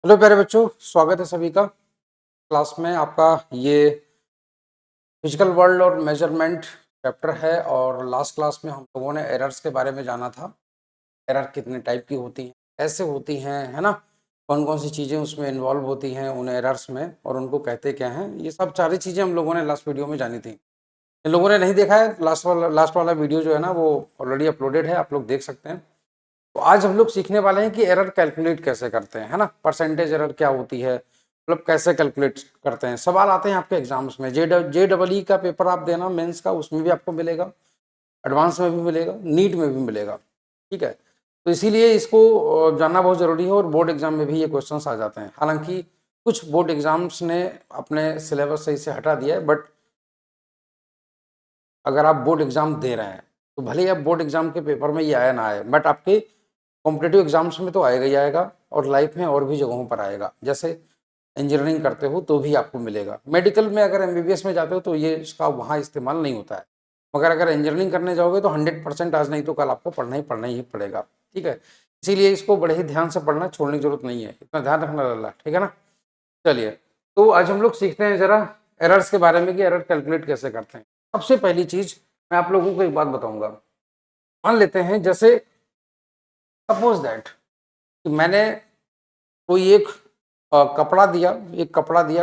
Hello प्यारे बच्चों, स्वागत है सभी का क्लास में। आपका ये फिजिकल वर्ल्ड और मेजरमेंट चैप्टर है और लास्ट क्लास में हम लोगों ने एरर्स के बारे में जाना था। एरर कितने टाइप की होती हैं, कैसे होती हैं, है ना, कौन कौन सी चीज़ें उसमें इन्वॉल्व होती हैं उन एरर्स में और उनको कहते क्या हैं। ये सब सारी चीज़ें हम लोगों ने लास्ट वीडियो में जानी थी। इन लोगों ने नहीं देखा है, लास्ट वाला वीडियो जो है ना वो ऑलरेडी अपलोडेड है, आप लोग देख सकते हैं। तो आज हम लोग सीखने वाले हैं कि एरर कैलकुलेट कैसे करते हैं, है ना, परसेंटेज एरर क्या होती है, मतलब कैसे कैलकुलेट करते हैं। सवाल आते हैं आपके एग्जाम्स में, JEE का पेपर आप देना मेंस का, उसमें भी आपको मिलेगा, एडवांस में भी मिलेगा, नीट में भी मिलेगा। ठीक है, तो इसीलिए इसको जानना बहुत ज़रूरी है और बोर्ड एग्जाम में भी ये क्वेश्चंस आ जाते हैं। हालांकि कुछ बोर्ड एग्जाम्स ने अपने सिलेबस से इसे हटा दिया है, बट अगर आप बोर्ड एग्जाम दे रहे हैं तो भले ही आप बोर्ड एग्जाम के पेपर में ये आया ना आए, बट आपके कॉम्पिटेटिव एग्जाम्स में तो आएगा ही आएगा और लाइफ में और भी जगहों पर आएगा। जैसे इंजीनियरिंग करते हो तो भी आपको मिलेगा, मेडिकल में अगर MBBS में जाते हो तो ये इसका वहाँ इस्तेमाल नहीं होता है, मगर अगर इंजीनियरिंग करने जाओगे तो 100% आज नहीं तो कल आपको पढ़ना ही पड़ेगा। ठीक है, इसीलिए इसको बड़े ही ध्यान से पढ़ना, छोड़ने की जरूरत नहीं है, इतना ध्यान रखना लल्ला, ठीक है ना। चलिए, तो आज हम लोग सीखते हैं जरा एरर्स के बारे में कि एरर कैलकुलेट कैसे करते हैं। सबसे पहली चीज मैं आप लोगों को एक बात बताऊंगा। मान लेते हैं, जैसे सपोज दैट कि मैंने कोई एक कपड़ा दिया,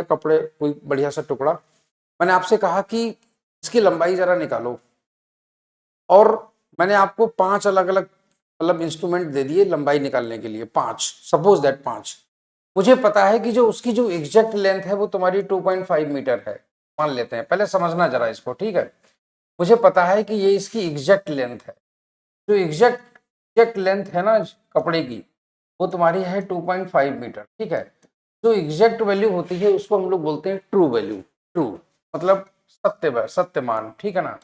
कपड़े कोई बढ़िया सा टुकड़ा, मैंने आपसे कहा कि इसकी लंबाई जरा निकालो, और मैंने आपको 5 अलग अलग मतलब इंस्ट्रूमेंट दे दिए लंबाई निकालने के लिए, 5, सपोज दैट 5। मुझे पता है कि जो उसकी जो एग्जैक्ट लेंथ है वो तुम्हारी 2.5 मीटर है, मान लेते हैं। पहले समझना जरा इसको, ठीक है। मुझे पता है कि ये इसकी एग्जैक्ट लेंथ है, जो एग्जैक्ट लेंथ है ना कपड़े की, वो तुम्हारी है 2.5 मीटर, ठीक है। जो एग्जैक्ट वैल्यू होती है उसको हम लोग बोलते हैं ट्रू वैल्यू। ट्रू मतलब सत्यमान, ठीक है ना।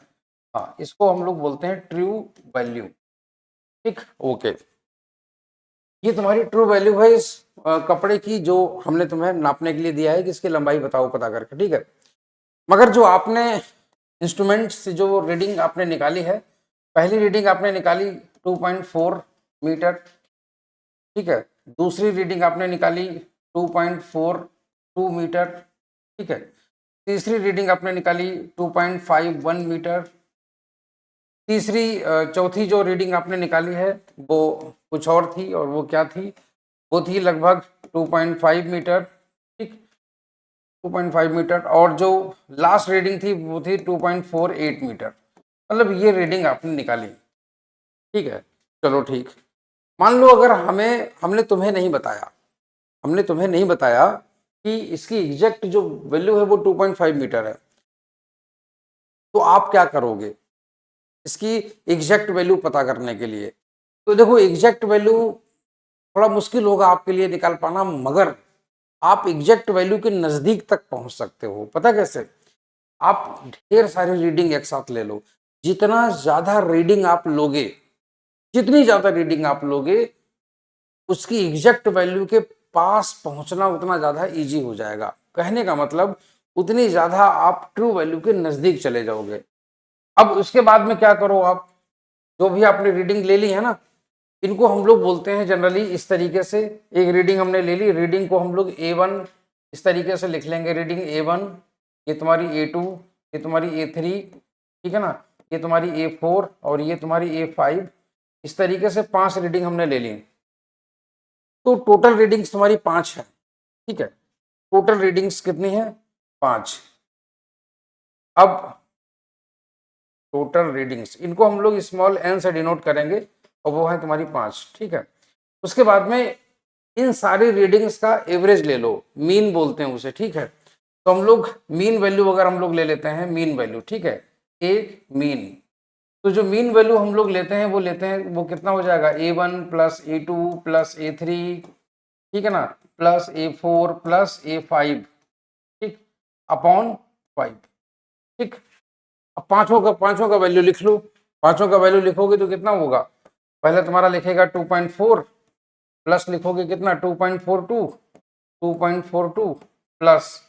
हाँ, इसको हम लोग बोलते हैं ट्रू वैल्यू। ठीक, ओके। ये तुम्हारी ट्रू वैल्यू है इस कपड़े की, जो हमने तुम्हें नापने के लिए दिया है कि इसकी लंबाई बताओ पता करके, ठीक है। मगर जो आपने इंस्ट्रूमेंट से जो रीडिंग आपने निकाली है, पहली रीडिंग आपने निकाली 2.4 मीटर, ठीक है। दूसरी रीडिंग आपने निकाली 2.42 मीटर, ठीक है। तीसरी रीडिंग आपने निकाली 2.51 मीटर। चौथी जो रीडिंग आपने निकाली है वो कुछ और थी, और वो क्या थी, वो थी लगभग 2.5 मीटर, ठीक, 2.5 मीटर। और जो लास्ट रीडिंग थी वो थी 2.48 मीटर। मतलब ये रीडिंग आपने निकाली, ठीक है। चलो ठीक, मान लो अगर हमने तुम्हें नहीं बताया, कि इसकी एग्जैक्ट जो वैल्यू है वो 2.5 मीटर है, तो आप क्या करोगे इसकी एग्जैक्ट वैल्यू पता करने के लिए। तो देखो, एग्जैक्ट वैल्यू थोड़ा मुश्किल होगा आपके लिए निकाल पाना, मगर आप एग्जैक्ट वैल्यू के नजदीक तक पहुंच सकते हो। पता कैसे? आप ढेर सारी रीडिंग एक साथ ले लो, जितना ज्यादा रीडिंग आप लोगे, जितनी ज्यादा रीडिंग आप लोगे, उसकी एग्जैक्ट वैल्यू के पास पहुंचना उतना ज्यादा इजी हो जाएगा। कहने का मतलब, उतनी ज्यादा आप ट्रू वैल्यू के नजदीक चले जाओगे। अब उसके बाद में क्या करो आप, जो भी आपने रीडिंग ले ली है ना, इनको हम लोग बोलते हैं जनरली इस तरीके से। एक रीडिंग हमने ले ली, रीडिंग को हम लोग A1 इस तरीके से लिख लेंगे, रीडिंग A1, ये तुम्हारी A2, ये तुम्हारी A3, ठीक है ना, ये तुम्हारी A4 और ये तुम्हारी A5। इस तरीके से 5 रीडिंग हमने ले ली, तो टोटल रीडिंग्स तुम्हारी 5 है, ठीक है। टोटल रीडिंग्स कितनी है? 5। अब टोटल रीडिंग्स, इनको हम लोग स्मॉल n से डिनोट करेंगे, और वो है तुम्हारी 5, ठीक है। उसके बाद में इन सारी रीडिंग्स का एवरेज ले लो, मीन बोलते हैं उसे, ठीक है। तो हम लोग मीन वैल्यू अगर हम लोग ले लेते हैं, मीन वैल्यू, ठीक है, ए मीन। तो जो मीन वैल्यू हम लोग लेते हैं वो कितना हो जाएगा, A1 plus A2 plus A3, ठीक है ना, प्लस A4 प्लस A5, ठीक, अपॉन 5, ठीक। अब पांचों का वैल्यू लिख लो। पांचों का वैल्यू लिखोगे तो कितना होगा, पहले तुम्हारा लिखेगा 2.4, प्लस लिखोगे कितना 2.42, 2.42 प्लस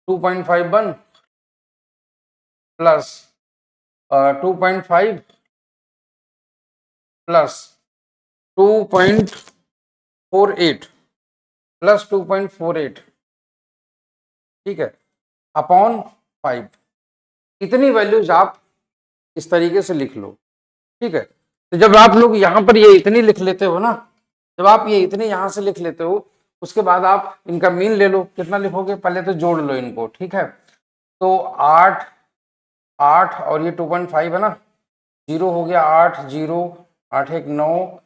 2.51 प्लस 2.5 प्लस 2.48, प्लस 2.48, ठीक है, अपॉन 5। इतनी वैल्यूज आप इस तरीके से लिख लो, ठीक है। तो जब आप लोग यहाँ पर ये इतनी लिख लेते हो ना, जब आप ये इतने यहाँ से लिख लेते हो, उसके बाद आप इनका मीन ले लो। कितना लिखोगे, पहले तो जोड़ लो इनको, ठीक है। तो 8 8 और ये 2.5 है ना, 0 हो गया 8 0, 8 1 9,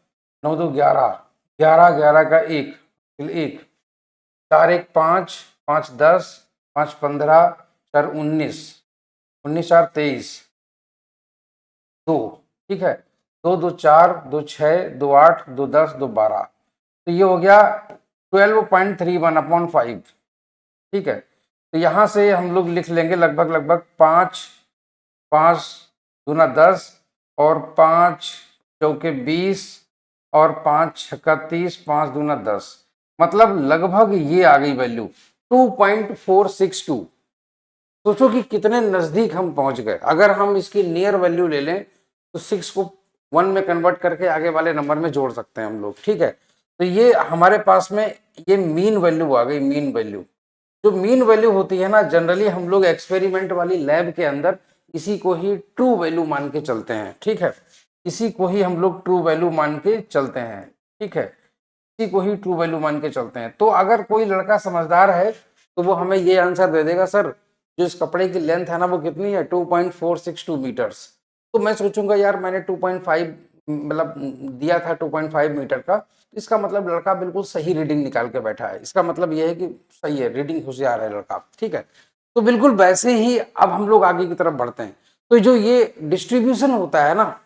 9 2 11, 11 11 का 1, 1 4 1 5, 5 10, 5 15, 4 19, 19 4 23, 2, ठीक है, 2 2 4, 2 6, 2 8, 2 10, 2 12। तो ये हो गया 12.31 अपॉन 5, ठीक है। तो यहाँ से हम लोग लिख लेंगे लगभग 5 5 दूना 10 और 5 चौके 20 और 5 छक्का 30, 5 दूना 10, मतलब लगभग ये आ गई वैल्यू 2.462। सोचो कि कितने नजदीक हम पहुंच गए। अगर हम इसकी नियर वैल्यू ले लें तो 6 को 1 में कन्वर्ट करके आगे वाले नंबर में जोड़ सकते हैं हम लोग, ठीक है। तो ये हमारे पास में ये मीन वैल्यू आ गई। मीन वैल्यू, जो मीन वैल्यू होती है ना, जनरली हम लोग एक्सपेरिमेंट वाली लैब के अंदर इसी को ही ट्रू वैल्यू मान के चलते हैं, ठीक है। इसी को ही हम लोग ट्रू वैल्यू मान के चलते हैं, ठीक है। इसी को ही ट्रू वैल्यू मान के चलते हैं। तो अगर कोई लड़का समझदार है तो वो हमें ये आंसर दे देगा, सर जो इस कपड़े की लेंथ है ना वो कितनी है, 2.462 मीटर्स। तो मैं सोचूंगा यार मैंने 2.5 मतलब दिया था 2.5 मीटर का, तो इसका मतलब लड़का बिल्कुल सही रीडिंग निकाल के बैठा है। इसका मतलब यह है कि सही है, रीडिंग होशियार है लड़का, ठीक है। तो बिल्कुल वैसे ही अब हम लोग आगे की तरफ बढ़ते हैं। तो जो ये डिस्ट्रीब्यूशन होता है ना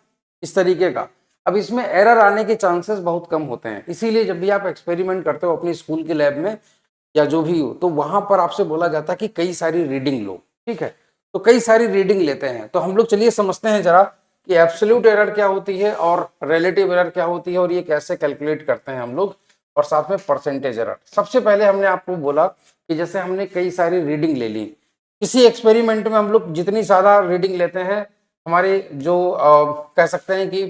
इस तरीके का, अब इसमें एरर आने के चांसेस बहुत कम होते हैं। इसीलिए जब भी आप एक्सपेरिमेंट करते हो अपनी स्कूल की लैब में या जो भी हो, तो वहां पर आपसे बोला जाता है कि कई सारी रीडिंग लो, ठीक है। तो कई सारी रीडिंग लेते हैं। तो हम लोग चलिए समझते हैं जरा कि एब्सोल्यूट एरर क्या होती है और रिलेटिव एरर क्या होती है और ये कैसे कैलकुलेट करते हैं हम लोग, और साथ में परसेंटेज एरर। सबसे पहले हमने आपको बोला कि जैसे हमने कई सारी रीडिंग ले ली, किसी एक्सपेरिमेंट में हम लोग जितनी ज्यादा रीडिंग लेते हैं, हमारे जो कह सकते हैं कि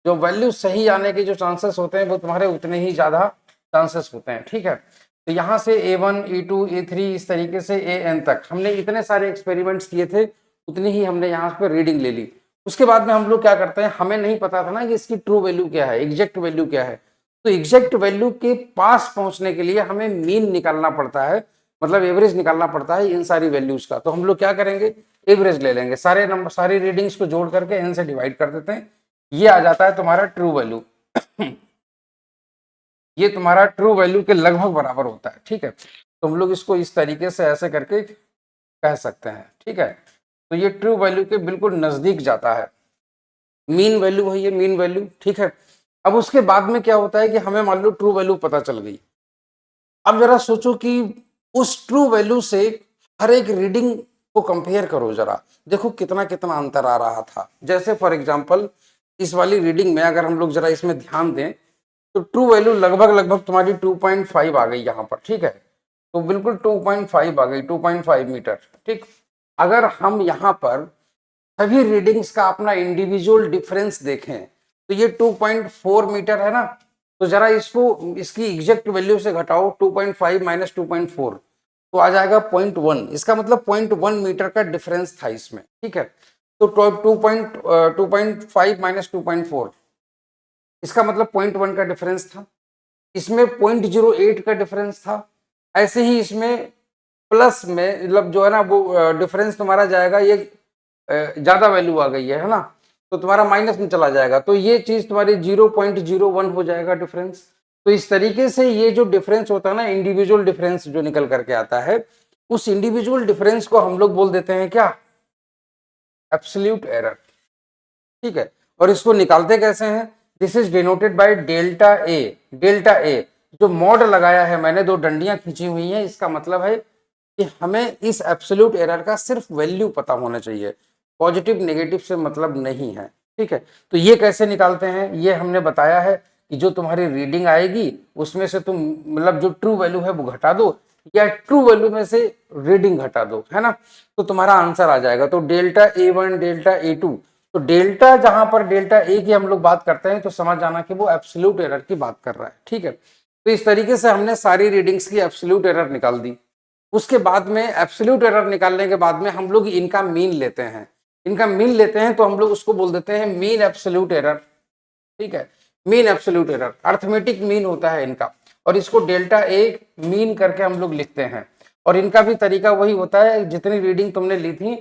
जो वैल्यू सही आने के जो चांसेस होते हैं वो तुम्हारे उतने ही ज्यादा चांसेस होते हैं, ठीक है। तो यहाँ से A1 A2 A3 इस तरीके से AN तक हमने इतने सारे एक्सपेरिमेंट्स किए थे, उतनी ही हमने यहाँ पे रीडिंग ले ली। उसके बाद में हम लोग क्या करते हैं, हमें नहीं पता था ना कि इसकी ट्रू वैल्यू क्या है, एग्जैक्ट वैल्यू क्या है। तो एग्जैक्ट वैल्यू के पास पहुंचने के लिए हमें मीन निकालना पड़ता है, मतलब एवरेज निकालना पड़ता है इन सारी वैल्यूज का। तो हम लोग क्या करेंगे, एवरेज ले लेंगे, सारे नंबर सारी रीडिंग्स को जोड़ करके n से डिवाइड कर देते हैं। ये आ जाता है तुम्हारा ट्रू वैल्यू। ये तुम्हारा ट्रू वैल्यू के लगभग बराबर होता है, ठीक है। तो हम लोग इसको इस तरीके से ऐसे करके कह सकते हैं, ठीक है। तो ये ट्रू वैल्यू के बिल्कुल नजदीक जाता है। मीन वैल्यू है ये, मीन वैल्यू, ठीक है। अब उसके बाद में क्या होता है कि हमें मान लो ट्रू वैल्यू पता चल गई। अब जरा सोचो कि उस ट्रू वैल्यू से हर एक रीडिंग को कंपेयर करो, जरा देखो कितना कितना अंतर आ रहा था। जैसे फॉर एग्जांपल इस वाली रीडिंग में अगर हम लोग जरा इसमें ध्यान दें तो ट्रू वैल्यू लगभग तुम्हारी 2.5 आ गई यहाँ पर, ठीक है। तो बिल्कुल 2.5 आ गई, 2.5 मीटर, ठीक। अगर हम यहाँ पर सभी रीडिंग्स का अपना इंडिविजुअल डिफरेंस देखें तो ये 2.4 मीटर है ना। तो जरा इसको इसकी एग्जैक्ट वैल्यू से घटाओ, 2.5 माइनस 2.4 तो आ जाएगा 0.1। इसका मतलब 0.1 मीटर का डिफरेंस था इसमें, ठीक है। तो 2.5 माइनस 2.4 इसका मतलब 0.1 का डिफरेंस था। इसमें 0.08 का डिफरेंस था। ऐसे ही इसमें प्लस में मतलब जो है ना वो डिफरेंस तुम्हारा जाएगा, ये ज्यादा वैल्यू आ गई है ना, तो तुम्हारा माइनस में चला जाएगा। तो ये चीज तुम्हारी 0.01 हो जाएगा डिफरेंस। तो इस तरीके से ये जो डिफरेंस होता है ना, इंडिविजुअल डिफरेंस जो निकल करके आता है, उस इंडिविजुअल डिफरेंस को हम लोग बोल देते हैं क्या, एब्सोल्यूट एरर, ठीक है। और इसको निकालते कैसे हैं, this is denoted by delta A. Delta A जो मॉड लगाया है मैंने, दो डंडियां खींची हुई हैं, इसका मतलब है कि हमें इस एब्सोल्यूट एरर का सिर्फ वैल्यू पता होना चाहिए, पॉजिटिव नेगेटिव से मतलब नहीं है, ठीक है। तो ये कैसे निकालते हैं, ये हमने बताया है कि जो तुम्हारी रीडिंग आएगी उसमें से तुम मतलब जो ट्रू वैल्यू है वो घटा दो, या ट्रू वैल्यू में से रीडिंग घटा दो, है ना। तो तुम्हारा आंसर आ जाएगा। तो डेल्टा A1 डेल्टा A2, तो डेल्टा जहां पर डेल्टा ए की हम लोग बात करते हैं तो समझ जाना कि वो एब्सोल्यूट एरर की बात कर रहा है, ठीक है। तो इस तरीके से हमने सारी रीडिंग्स की एब्सोल्यूट एरर निकाल दी। उसके बाद में एब्सोल्यूट एरर निकालने के बाद में हम लोग इनका मीन लेते हैं। इनका मीन लेते हैं तो हम लोग उसको बोल देते हैं मीन एब्सोल्यूट एरर। ठीक है, mean absolute error arithmetic mean होता है इनका, और इसको डेल्टा ए मीन करके हम लोग लिखते हैं। और इनका भी तरीका वही होता है, जितनी रीडिंग तुमने ली थी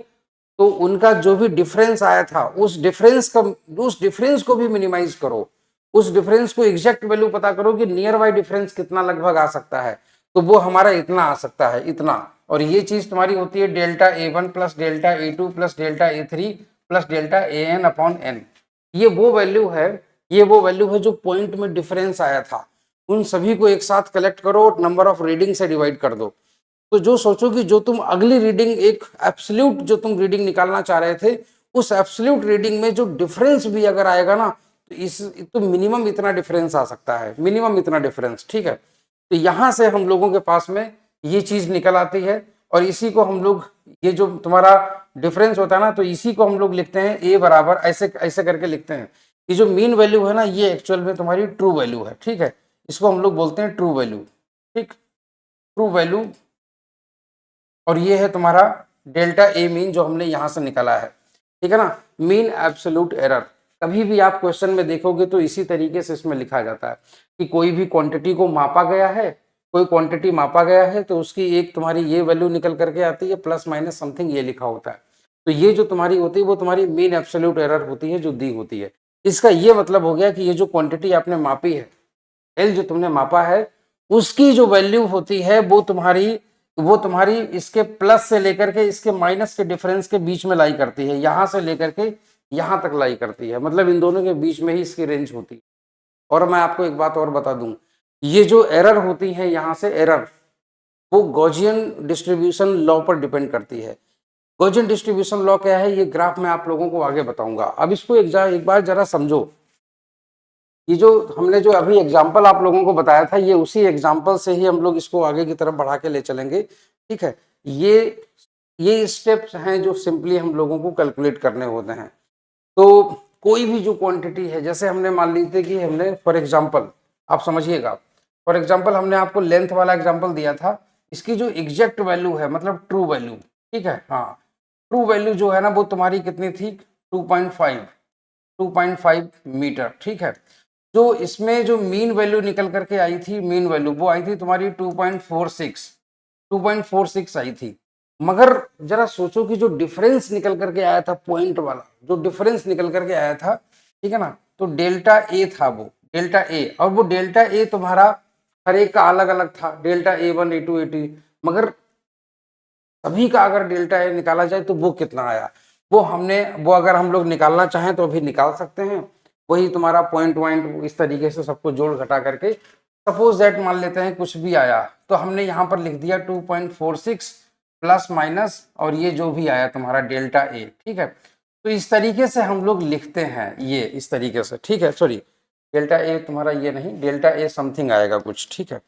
तो उनका जो भी डिफरेंस आया था उस डिफरेंस को भी मिनिमाइज करो, उस डिफरेंस को एग्जैक्ट वैल्यू पता करो कि नियर बाय डिफरेंस कितना लगभग आ सकता है, तो वो हमारा इतना आ सकता है, इतना। और ये चीज तुम्हारी होती है delta A1 plus delta A2 plus delta A3 plus delta AN upon n। ये वो वैल्यू है, ये वो वैल्यू है जो पॉइंट में डिफरेंस आया था। उन सभी को एक साथ कलेक्ट करो और नंबर ऑफ रीडिंग से डिवाइड कर दो। तो जो सोचो कि जो तुम अगली रीडिंग एक एब्सोल्यूट जो तुम रीडिंग निकालना चाह रहे थे, उस एब्सोल्यूट रीडिंग में जो डिफरेंस भी अगर आएगा ना, तो इस तो मिनिमम इतना डिफरेंस आ सकता है, मिनिमम इतना डिफरेंस। ठीक है, तो यहां से हम लोगों के पास में ये चीज निकल आती है, और इसी को हम लोग, ये जो तुम्हारा डिफरेंस होता है ना, तो इसी को हम लोग लिखते हैं ए बराबर, ऐसे ऐसे करके लिखते हैं। ये जो मीन वैल्यू है ना, ये एक्चुअल में तुम्हारी ट्रू वैल्यू है। ठीक है, इसको हम लोग बोलते हैं ट्रू वैल्यू। ठीक, ट्रू वैल्यू। और ये है तुम्हारा डेल्टा ए मीन जो हमने यहां से निकाला है। ठीक है ना, मीन एब्सोल्यूट एरर। कभी भी आप क्वेश्चन में देखोगे तो इसी तरीके से इसमें लिखा जाता है कि कोई भी क्वांटिटी को मापा गया है, कोई क्वांटिटी मापा गया है तो उसकी एक तुम्हारी ये वैल्यू निकल करके आती है, प्लस माइनस समथिंग ये लिखा होता है। तो ये जो तुम्हारी होती है वो तुम्हारी मीन एब्सोल्यूट एरर होती है जो दी होती है। इसका ये मतलब हो गया कि ये जो क्वांटिटी आपने मापी है, एल जो तुमने मापा है, उसकी जो वैल्यू होती है वो तुम्हारी इसके प्लस से लेकर के इसके माइनस के डिफरेंस के बीच में लाई करती है, यहां से लेकर के यहां तक लाई करती है, मतलब इन दोनों के बीच में ही इसकी रेंज होती है। और मैं आपको एक बात और बता दूं, ये जो एरर होती है यहां से एरर, वो गॉसियन डिस्ट्रीब्यूशन लॉ पर डिपेंड करती है। गॉसियन डिस्ट्रीब्यूशन लॉ क्या है, ये ग्राफ मैं आप लोगों को आगे बताऊंगा। अब इसको एक बार जरा समझो। ये जो हमने जो अभी एग्जाम्पल आप लोगों को बताया था, ये उसी एग्जाम्पल से ही हम लोग इसको आगे की तरफ बढ़ा के ले चलेंगे। ठीक है, ये स्टेप्स हैं जो सिंपली हम लोगों को कैलकुलेट करने होते हैं। तो कोई भी जो क्वांटिटी है, जैसे हमने मान ली थी कि हमने फॉर एग्जाम्पल, आप समझिएगा, फॉर एग्जाम्पल हमने आपको लेंथ वाला एग्जाम्पल दिया था, इसकी जो एग्जैक्ट वैल्यू है मतलब ट्रू वैल्यू, ठीक है, हाँ, ट्रू वैल्यू जो है ना वो तुम्हारी कितनी थी, 2.5 मीटर। ठीक है, जो इसमें जो मीन वैल्यू निकल करके आई थी, मीन वैल्यू वो आई थी तुम्हारी 2.46 आई थी। मगर जरा सोचो कि जो डिफरेंस निकल करके आया था, पॉइंट वाला जो डिफरेंस निकल करके आया था, ठीक है ना, तो डेल्टा ए था, वो डेल्टा ए, और वो डेल्टा ए तुम्हारा हर एक का अलग अलग था, डेल्टा A1 A2 A3, मगर सभी का अगर डेल्टा ए निकाला जाए तो वो कितना आया, वो अगर हम लोग निकालना चाहें तो अभी निकाल सकते हैं। वही तुम्हारा पॉइंट वॉइंट इस तरीके से सबको जोड़ घटा करके, सपोज दैट मान लेते हैं कुछ भी आया, तो हमने यहाँ पर लिख दिया 2.46 प्लस माइनस, और ये जो भी आया तुम्हारा डेल्टा ए। ठीक है, तो इस तरीके से हम लोग लिखते हैं, ये इस तरीके से। ठीक है, सॉरी, डेल्टा ए तुम्हारा ये नहीं, डेल्टा ए समथिंग आएगा कुछ। ठीक है,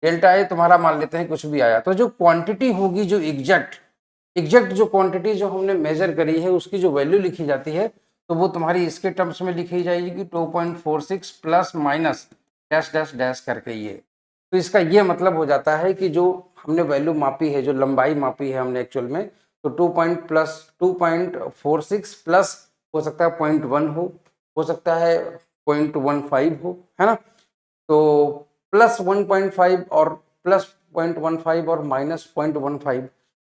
डेल्टा ए तुम्हारा मान लेते हैं कुछ भी आया, तो जो क्वांटिटी होगी, जो एग्जैक्ट जो क्वांटिटी जो हमने मेजर करी है, उसकी जो वैल्यू लिखी जाती है, तो वो तुम्हारी इसके टर्म्स में लिखी जाएगी 2.46 plus minus dash dash dash करके ये। तो इसका ये मतलब हो जाता है कि जो हमने वैल्यू मापी है, जो लंबाई मापी है हमने एक्चुअल में, तो 2.46 प्लस हो सकता है 0.1 हो सकता है 0.15 हो, है ना, तो प्लस 1.5 और प्लस 0.15 और माइनस 0.15,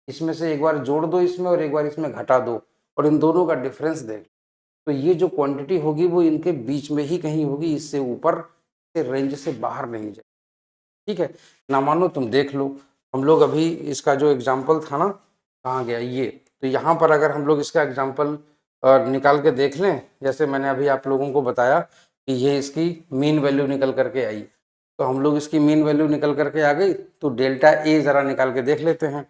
इसमें से एक बार जोड़ दो इसमें और एक बार इसमें घटा दो, और इन दोनों का डिफरेंस देख, तो ये जो क्वांटिटी होगी वो इनके बीच में ही कहीं होगी, इससे ऊपर से रेंज से बाहर नहीं जाए। ठीक है, ना मानो तुम देख लो, हम लोग अभी इसका जो एग्जाम्पल था ना, कहाँ गया ये, तो यहाँ पर अगर हम लोग इसका एग्जाम्पल निकाल के देख लें, जैसे मैंने अभी आप लोगों को बताया कि ये इसकी मीन वैल्यू निकल करके आई, तो हम लोग इसकी मीन वैल्यू निकल करके आ गई, तो डेल्टा ए ज़रा निकाल के देख लेते हैं।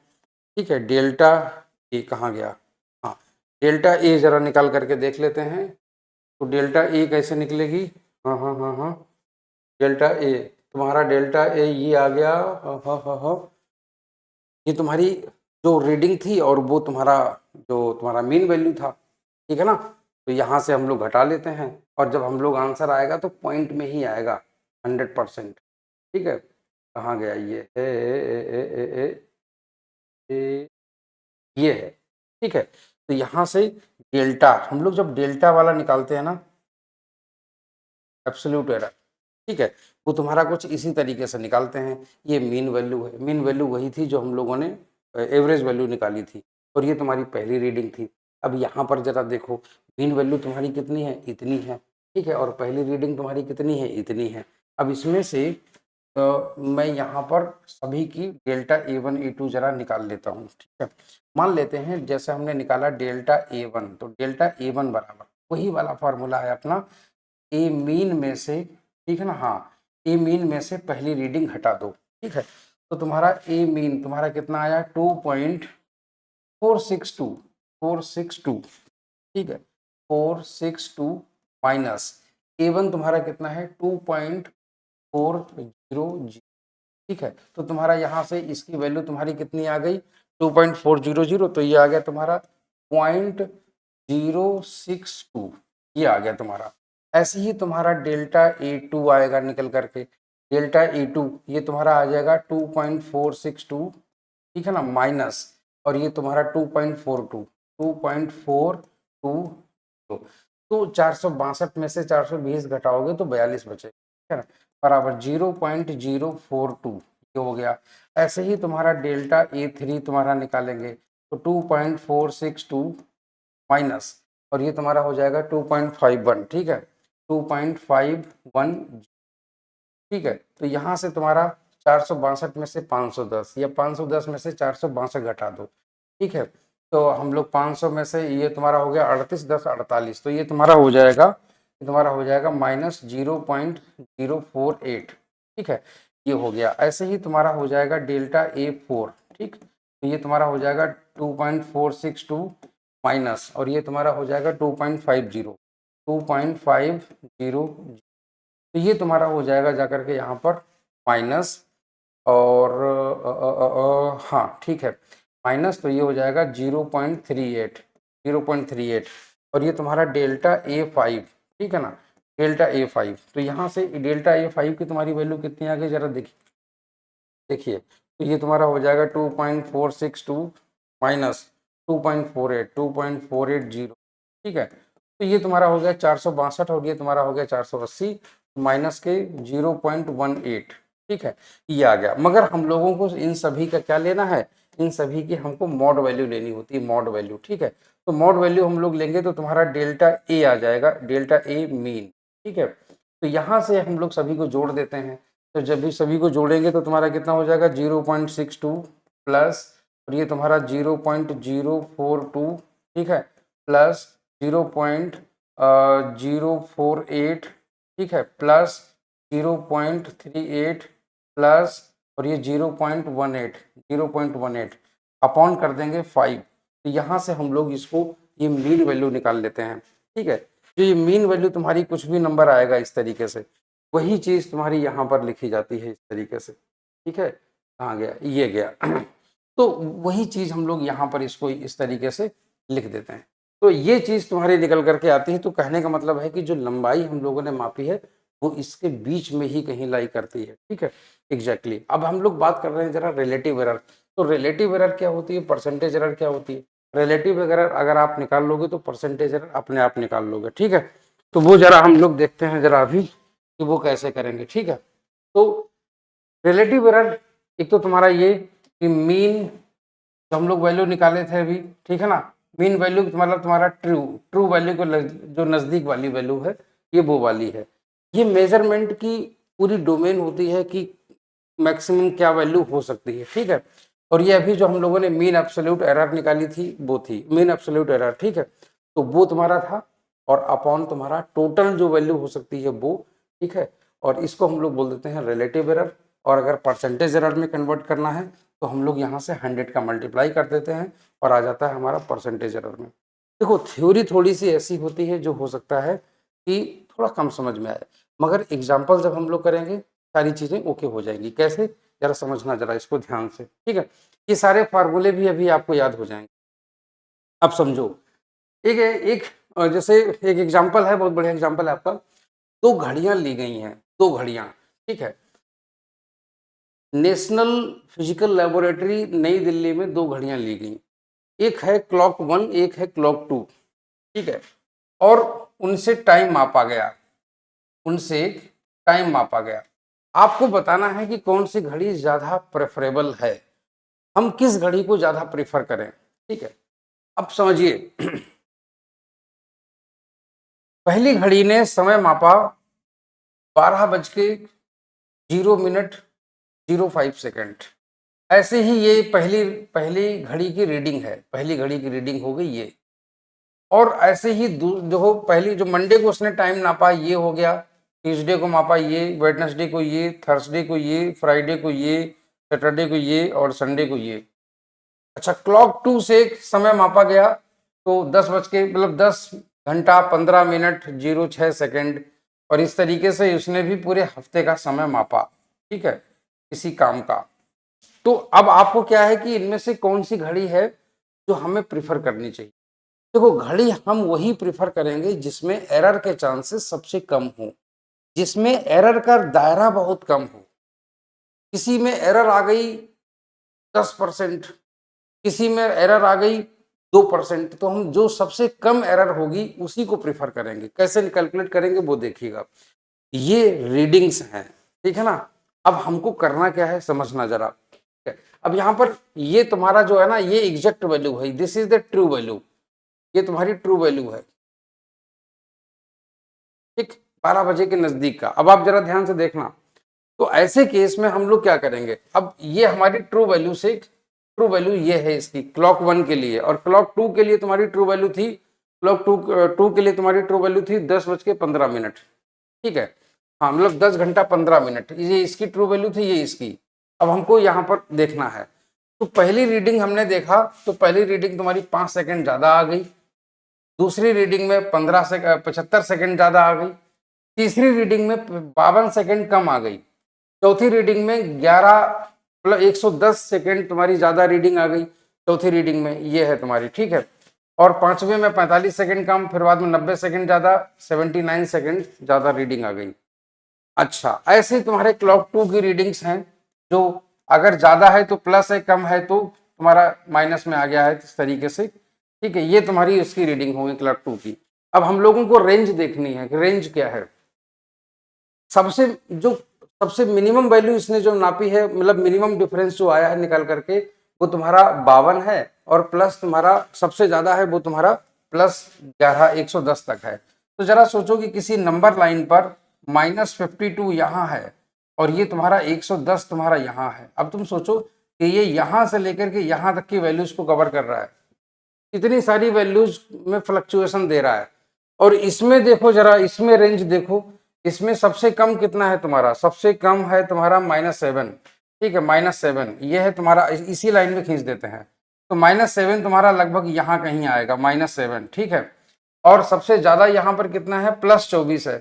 ठीक है, डेल्टा ए कहाँ गया, हाँ, डेल्टा ए ज़रा निकाल करके देख लेते हैं। तो डेल्टा ए कैसे निकलेगी, हाँ हाँ हाँ हाँ, डेल्टा ए तुम्हारा डेल्टा ए ये आ गया, हाँ हाँ हाँ हाँ, ये तुम्हारी जो रीडिंग थी और वो तुम्हारा जो तुम्हारा मीन वैल्यू था। ठीक है ना, तो यहाँ से हम लोग घटा लेते हैं, और जब हम लोग आंसर आएगा तो पॉइंट में ही आएगा 100%। ठीक है, कहाँ गया ये ये है, ठीक है। तो यहाँ से डेल्टा, हम लोग जब डेल्टा वाला निकालते हैं ना एब्सोल्यूट एरर, ठीक है, वो तुम्हारा कुछ इसी तरीके से निकालते हैं। ये मीन वैल्यू है, मीन वैल्यू वही थी जो हम लोगों ने एवरेज वैल्यू निकाली थी, और ये तुम्हारी पहली रीडिंग थी। अब यहाँ पर जरा देखो, मीन वैल्यू तुम्हारी कितनी है, इतनी है, ठीक है, और पहली रीडिंग तुम्हारी कितनी है, इतनी है। अब इसमें से मैं यहाँ पर सभी की डेल्टा A1 A2 जरा निकाल लेता हूँ, ठीक है। मान लेते हैं जैसे हमने निकाला डेल्टा A1, तो डेल्टा A1 बराबर वही वाला फॉर्मूला है अपना, ए मीन में से, ठीक है ना, हाँ, ए मीन में से पहली रीडिंग हटा दो, ठीक है। तो तुम्हारा ए मीन तुम्हारा कितना आया, 2.462, ठीक है, 462 माइनस A1 तुम्हारा कितना है, 2.400, ठीक है। तो तुम्हारा यहाँ से इसकी वैल्यू तुम्हारी कितनी आ गई, 2.400, तो ये आ गया तुम्हारा 0.062, ये आ गया तुम्हारा। ऐसे ही तुम्हारा डेल्टा A2 आएगा निकल करके, डेल्टा A2 ये तुम्हारा आ जाएगा 2.462, ठीक है ना, माइनस, और ये तुम्हारा 2.42, तो 462 में से 420 घटाओगे तो 42 बचे, ठीक है ना, बराबर 0.042, ये हो गया। ऐसे ही तुम्हारा डेल्टा A3 तुम्हारा निकालेंगे, तो 2.462 माइनस, और ये तुम्हारा हो जाएगा 2.51, ठीक है, 2.51, ठीक है। तो यहाँ से तुम्हारा 462 में से 510 या 510 में से 462 घटा दो, ठीक है। तो हम लोग 500 में से, ये तुम्हारा हो गया 38, 10 48, तो ये तुम्हारा हो जाएगा, ये तुम्हारा हो जाएगा -0.048, ठीक है, ये हो गया। ऐसे ही तुम्हारा हो जाएगा डेल्टा A4, ठीक, तो ये तुम्हारा हो जाएगा 2.462 माइनस, और ये तुम्हारा हो जाएगा 2.50, तो ये तुम्हारा हो जाएगा जाकर के यहाँ पर माइनस, और हाँ ठीक है, माइनस, तो ये हो जाएगा 0.38, और ये तुम्हारा डेल्टा A5, ठीक है ना, डेल्टा A5। तो यहाँ से डेल्टा A5 की तुम्हारी वैल्यू कितनी आ गई, जरा देखिए, तो ये तुम्हारा हो जाएगा 2.462 माइनस 2.48, ठीक है। तो ये तुम्हारा हो गया 462, और ये तुम्हारा हो गया 480 माइनस के 0.18, ठीक है, ये आ गया। मगर हम लोगों को इन सभी का क्या लेना है, इन सभी की हमको मॉड वैल्यू लेनी होती है, मॉड वैल्यू, ठीक है। तो मॉड वैल्यू हम लोग लेंगे तो तुम्हारा डेल्टा ए आ जाएगा, डेल्टा ए मीन, ठीक है। तो यहाँ से हम लोग सभी को जोड़ देते हैं, तो जब भी सभी को जोड़ेंगे तो तुम्हारा कितना हो जाएगा, 0.62 प्लस, और ये तुम्हारा 0.042, ठीक है, प्लस 0.048, ठीक है, प्लस 0.38 प्लस, और ये 0.18 अपॉन कर देंगे 5। तो यहाँ से हम लोग इसको ये मीन वैल्यू निकाल लेते हैं, ठीक है। जो ये मीन वैल्यू तुम्हारी कुछ भी नंबर आएगा इस तरीके से, वही चीज़ तुम्हारी यहाँ पर लिखी जाती है इस तरीके से, ठीक है, कहाँ गया, ये गया तो वही चीज़ हम लोग यहाँ पर इसको इस तरीके से लिख देते हैं। तो ये चीज़ तुम्हारी निकल करके आती है। तो कहने का मतलब है कि जो लंबाई हम लोगों ने मापी है वो इसके बीच में ही कहीं लाई करती है, ठीक है, एग्जैक्टली। अब हम लोग बात कर रहे हैं जरा रिलेटिव एरर। तो रिलेटिव एरर क्या होती है, परसेंटेज एरर क्या होती है। रिलेटिव एरर अगर आप निकाल लोगे तो परसेंटेज एरर अपने आप निकाल लोगे, ठीक है। तो वो जरा हम लोग देखते हैं जरा अभी कि वो कैसे करेंगे, ठीक है। तो रिलेटिव एरर एक तो तुम्हारा ये कि मीन, तो हम लोग वैल्यू निकाले थे अभी, ठीक है ना, मीन वैल्यू मतलब तुम्हारा ट्रू वैल्यू को जो नज़दीक वाली वैल्यू है ये वो वाली है। ये मेजरमेंट की पूरी डोमेन होती है कि मैक्सिमम क्या वैल्यू हो सकती है, ठीक है। और ये अभी जो हम लोगों ने मीन एब्सोल्यूट एरर निकाली थी वो थी मीन एब्सोल्यूट एरर, ठीक है। तो वो तुम्हारा था, और अपॉन तुम्हारा टोटल जो वैल्यू हो सकती है वो, ठीक है। और इसको हम लोग बोल देते हैं रिलेटिव एरर। और अगर परसेंटेज एरर में कन्वर्ट करना है तो हम लोग यहाँ से 100 का मल्टीप्लाई कर देते हैं और आ जाता है हमारा परसेंटेज एरर में। देखो थ्योरी थोड़ी सी ऐसी होती है जो हो सकता है कि थोड़ा कम समझ में आए, मगर एग्जाम्पल जब हम लोग करेंगे सारी चीज़ें ओके हो जाएंगी। कैसे, जरा समझना जरा इसको ध्यान से, ठीक है। ये सारे फार्मूले भी अभी आपको याद हो जाएंगे। अब समझो, एक एक जैसे एक एग्जाम्पल है, बहुत बढ़िया एग्जाम्पल है आपका। दो घड़ियां ली गई हैं, दो घड़ियां, ठीक है। नेशनल फिजिकल लेबोरेटरी नई दिल्ली में 2 घड़ियां ली गई, एक है क्लॉक 1, एक है क्लॉक 2, ठीक है। और उनसे टाइम मापा गया, उनसे टाइम मापा गया। आपको बताना है कि कौन सी घड़ी ज़्यादा प्रेफरेबल है, हम किस घड़ी को ज़्यादा प्रेफर करें, ठीक है। अब समझिए, पहली घड़ी ने समय मापा 12:05 ऐसे ही ये पहली पहली घड़ी की रीडिंग है, पहली घड़ी की रीडिंग हो गई ये। और ऐसे ही जो पहली जो मंडे को उसने टाइम नापा ये हो गया, ट्यूसडे को मापा ये, वेडनेसडे को ये, थर्सडे को ये, फ्राइडे को ये, सैटरडे को ये और संडे को ये। अच्छा, क्लॉक 2 से समय मापा गया तो 10 बज के मतलब 10 घंटा 15 मिनट 06 सेकंड, और इस तरीके से उसने भी पूरे हफ्ते का समय मापा, ठीक है, किसी काम का। तो अब आपको क्या है कि इनमें से कौन सी घड़ी है जो हमें प्रिफर करनी चाहिए। देखो, घड़ी हम वही प्रिफर करेंगे जिसमें एरर के चांसेस सबसे कम हो, जिसमें एरर का दायरा बहुत कम हो। किसी में एरर आ गई 10%, किसी में एरर आ गई 2%, तो हम जो सबसे कम एरर होगी उसी को प्रिफर करेंगे। कैसे कैलकुलेट करेंगे वो देखिएगा। ये रीडिंग्स हैं, ठीक है ना। अब हमको करना क्या है समझना जरा, ठीक है? अब यहाँ पर ये तुम्हारा जो है ना, ये एग्जैक्ट वैल्यू है, this is the true value, ये तुम्हारी ट्रू वैल्यू है, ठीक, 12 बजे के नजदीक का। अब आप जरा ध्यान से देखना, तो ऐसे केस में हम लोग क्या करेंगे, अब ये हमारी ट्रू वैल्यू से, ट्रू वैल्यू ये है इसकी क्लॉक 1 के लिए, और क्लॉक 2 के लिए तुम्हारी ट्रू वैल्यू थी, क्लॉक 2 के लिए तुम्हारी ट्रू वैल्यू थी 10:15, ठीक है। हाँ, मतलब 10 घंटा 15 मिनट, ये इसकी ट्रू वैल्यू थी, ये इसकी। अब हमको यहाँ पर देखना है, तो पहली रीडिंग हमने देखा तो पहली रीडिंग तुम्हारी 5 सेकंड ज़्यादा आ गई, दूसरी रीडिंग में 75 सेकंड ज़्यादा आ गई, तीसरी रीडिंग में 52 सेकंड कम आ गई, चौथी रीडिंग में 11 मतलब 110 सेकंड तुम्हारी ज़्यादा रीडिंग आ गई चौथी रीडिंग में, ये है तुम्हारी, ठीक है। और पांचवें में 45 सेकंड कम, फिर बाद में 90 सेकंड ज़्यादा, 79 सेकंड ज़्यादा रीडिंग आ गई। अच्छा, ऐसे तुम्हारे क्लॉक 2 की रीडिंग्स हैं, जो अगर ज़्यादा है तो प्लस है, कम है तो तुम्हारा माइनस में आ गया है, इस तरीके से, ठीक है। ये तुम्हारी उसकी रीडिंग होगी क्लॉक 2 की। अब हम लोगों को रेंज देखनी है कि रेंज क्या है। सबसे मिनिमम वैल्यू इसने जो नापी है, मतलब मिनिमम डिफरेंस जो आया है निकाल करके, वो तुम्हारा 52 है, और प्लस तुम्हारा सबसे ज्यादा है वो तुम्हारा +11 110 तक है। तो जरा सोचो कि किसी नंबर लाइन पर -52 यहाँ है और ये तुम्हारा 110 तुम्हारा यहाँ है। अब तुम सोचो कि ये यहाँ से लेकर के यहाँ तक की वैल्यूज को कवर कर रहा है, इतनी सारी वैल्यूज में फ्लक्चुएशन दे रहा है। और इसमें देखो जरा, इसमें रेंज देखो, इसमें सबसे कम कितना है तुम्हारा, सबसे कम है तुम्हारा -7, ठीक है, -7 ये है तुम्हारा, इसी लाइन में खींच देते हैं, तो -7 तुम्हारा लगभग यहाँ कहीं आएगा, -7, ठीक है। और सबसे ज्यादा यहाँ पर कितना है, +24 है,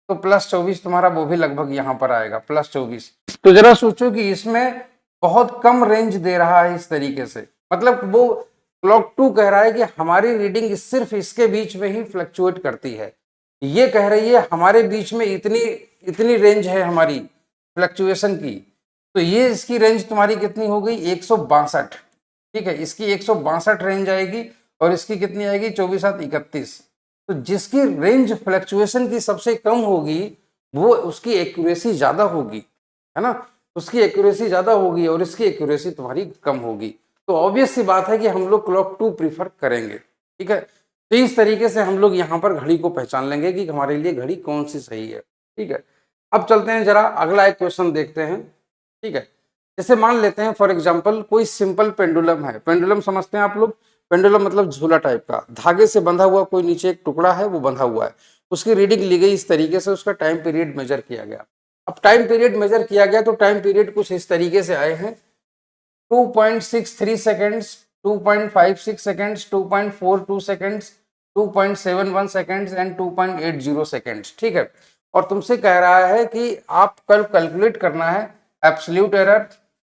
तो +24 तुम्हारा वो भी लगभग यहाँ पर आएगा, +24। तो जरा सोचो कि इसमें बहुत कम रेंज दे रहा है इस तरीके से, मतलब वो क्लॉक 2 कह रहा है कि हमारी रीडिंग सिर्फ इसके बीच में ही फ्लक्चुएट करती है, ये कह रही है हमारे बीच में इतनी इतनी रेंज है हमारी फ्लक्चुएशन की। तो ये इसकी रेंज तुम्हारी कितनी हो गई, 162, ठीक है, इसकी 162 रेंज आएगी, और इसकी कितनी आएगी, 24/7 31। तो जिसकी रेंज फ्लक्चुएशन की सबसे कम होगी वो उसकी एक्यूरेसी ज्यादा होगी, है ना, उसकी एक्यूरेसी ज्यादा होगी और इसकी एक्यूरेसी तुम्हारी कम होगी। तो ऑब्वियस सी बात है कि हम लोग क्लॉक 2 प्रीफर करेंगे, ठीक है। तो इस तरीके से हम लोग यहाँ पर घड़ी को पहचान लेंगे कि हमारे लिए घड़ी कौन सी सही है, ठीक है। अब चलते हैं जरा अगला एक क्वेश्चन देखते हैं, ठीक है। जैसे मान लेते हैं फॉर एग्जांपल कोई सिंपल पेंडुलम है, पेंडुलम समझते हैं आप लोग, पेंडुलम मतलब झूला टाइप का, धागे से बंधा हुआ कोई नीचे एक टुकड़ा है वो बंधा हुआ है, उसकी रीडिंग ली गई इस तरीके से, उसका टाइम पीरियड मेजर किया गया। अब टाइम पीरियड मेजर किया गया तो टाइम पीरियड कुछ इस तरीके से आए हैं, 2.63 seconds, 2.56 seconds, 2.42 seconds, 2.71 seconds and 2.80 seconds, ठीक है। और तुमसे कह रहा है कि आप कल कैलकुलेट करना है absolute error,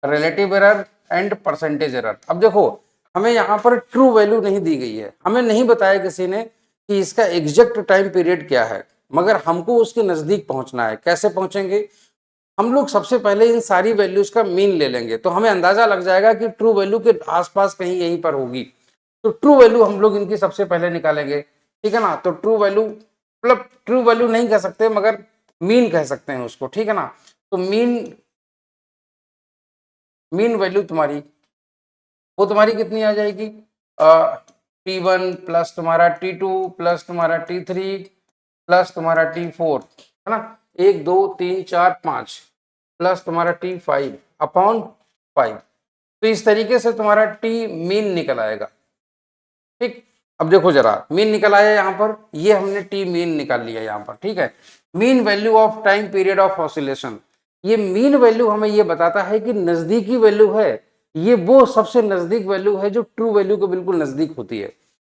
relative error and percentage error. अब देखो, हमें यहाँ पर ट्रू वैल्यू नहीं दी गई है, हमें नहीं बताया किसी ने कि इसका एग्जैक्ट टाइम पीरियड क्या है, मगर हमको उसके नजदीक पहुंचना है। कैसे पहुंचेंगे, हम लोग सबसे पहले इन सारी वैल्यूज का मीन ले लेंगे, तो हमें अंदाजा लग जाएगा कि ट्रू वैल्यू के आसपास कहीं यहीं पर होगी। तो ट्रू वैल्यू हम लोग इनकी सबसे पहले निकालेंगे, ठीक है ना। तो ट्रू वैल्यू मतलब ट्रू वैल्यू नहीं कह सकते मगर मीन कह सकते हैं उसको, ठीक है ना। तो मीन वैल्यू तुम्हारी वो तुम्हारी कितनी आ जाएगी, T1 प्लस तुम्हारा T2 प्लस तुम्हारा T3 प्लस तुम्हारा T4, है ना, 1 2 3 4 5 प्लस तुम्हारा T5 अपॉन 5। तो इस तरीके से तुम्हारा T मीन निकल आएगा, ठीक। अब देखो जरा मीन निकल आया यहाँ पर, ये हमने टी मीन निकाल लिया यहाँ पर, ठीक है। Mean value of time period of oscillation, ये मीन वैल्यू हमें ये बताता है कि नजदीकी वैल्यू है, ये वो सबसे नजदीक वैल्यू है जो ट्रू वैल्यू के बिल्कुल नजदीक होती है।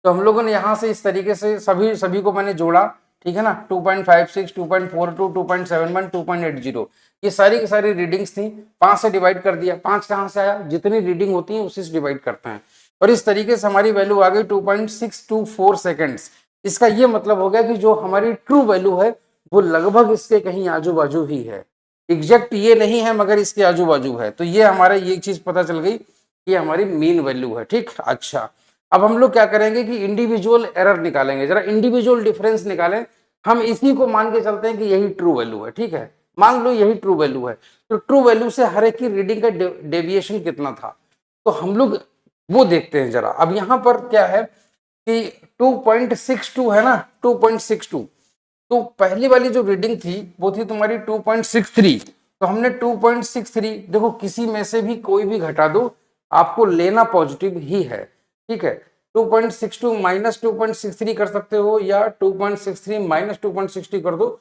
तो हम लोगों ने यहाँ से इस तरीके से सभी को मैंने जोड़ा, ठीक है ना। 2.56 2.42 2.71 2.80 ये सारी की सारी रीडिंग्स थी, 5 से डिवाइड कर दिया। 5 कहाँ से आया, जितनी रीडिंग होती है उसी से डिवाइड करते हैं, और इस तरीके से हमारी वैल्यू आ गई 2.624 सेकेंड्स। इसका ये मतलब हो गया कि जो हमारी ट्रू वैल्यू है वो लगभग इसके कहीं आजू बाजू ही है, एग्जैक्ट ये नहीं है मगर इसके आजू बाजू है। तो ये हमारे ये चीज पता चल गई कि हमारी मीन वैल्यू है, ठीक। अच्छा, अब हम लोग क्या करेंगे कि इंडिविजुअल एरर निकालेंगे, जरा इंडिविजुअल डिफरेंस निकालें। हम इसी को मान के चलते हैं कि यही ट्रू वैल्यू है, ठीक है। मान लो यही ट्रू वैल्यू है, तो ट्रू वैल्यू से हर एक की रीडिंग का डेविएशन कितना था, तो हम लोग वो देखते हैं जरा। अब यहाँ पर क्या है कि 2.62 है ना, 2.62, तो पहली वाली जो रीडिंग थी वो थी तुम्हारी 2.63, तो हमने 2.63, देखो किसी में से भी कोई भी घटा दो आपको लेना पॉजिटिव ही है, ठीक है। 2.62 माइनस 2.63 कर सकते हो या 2.63 माइनस 2.60 कर दो,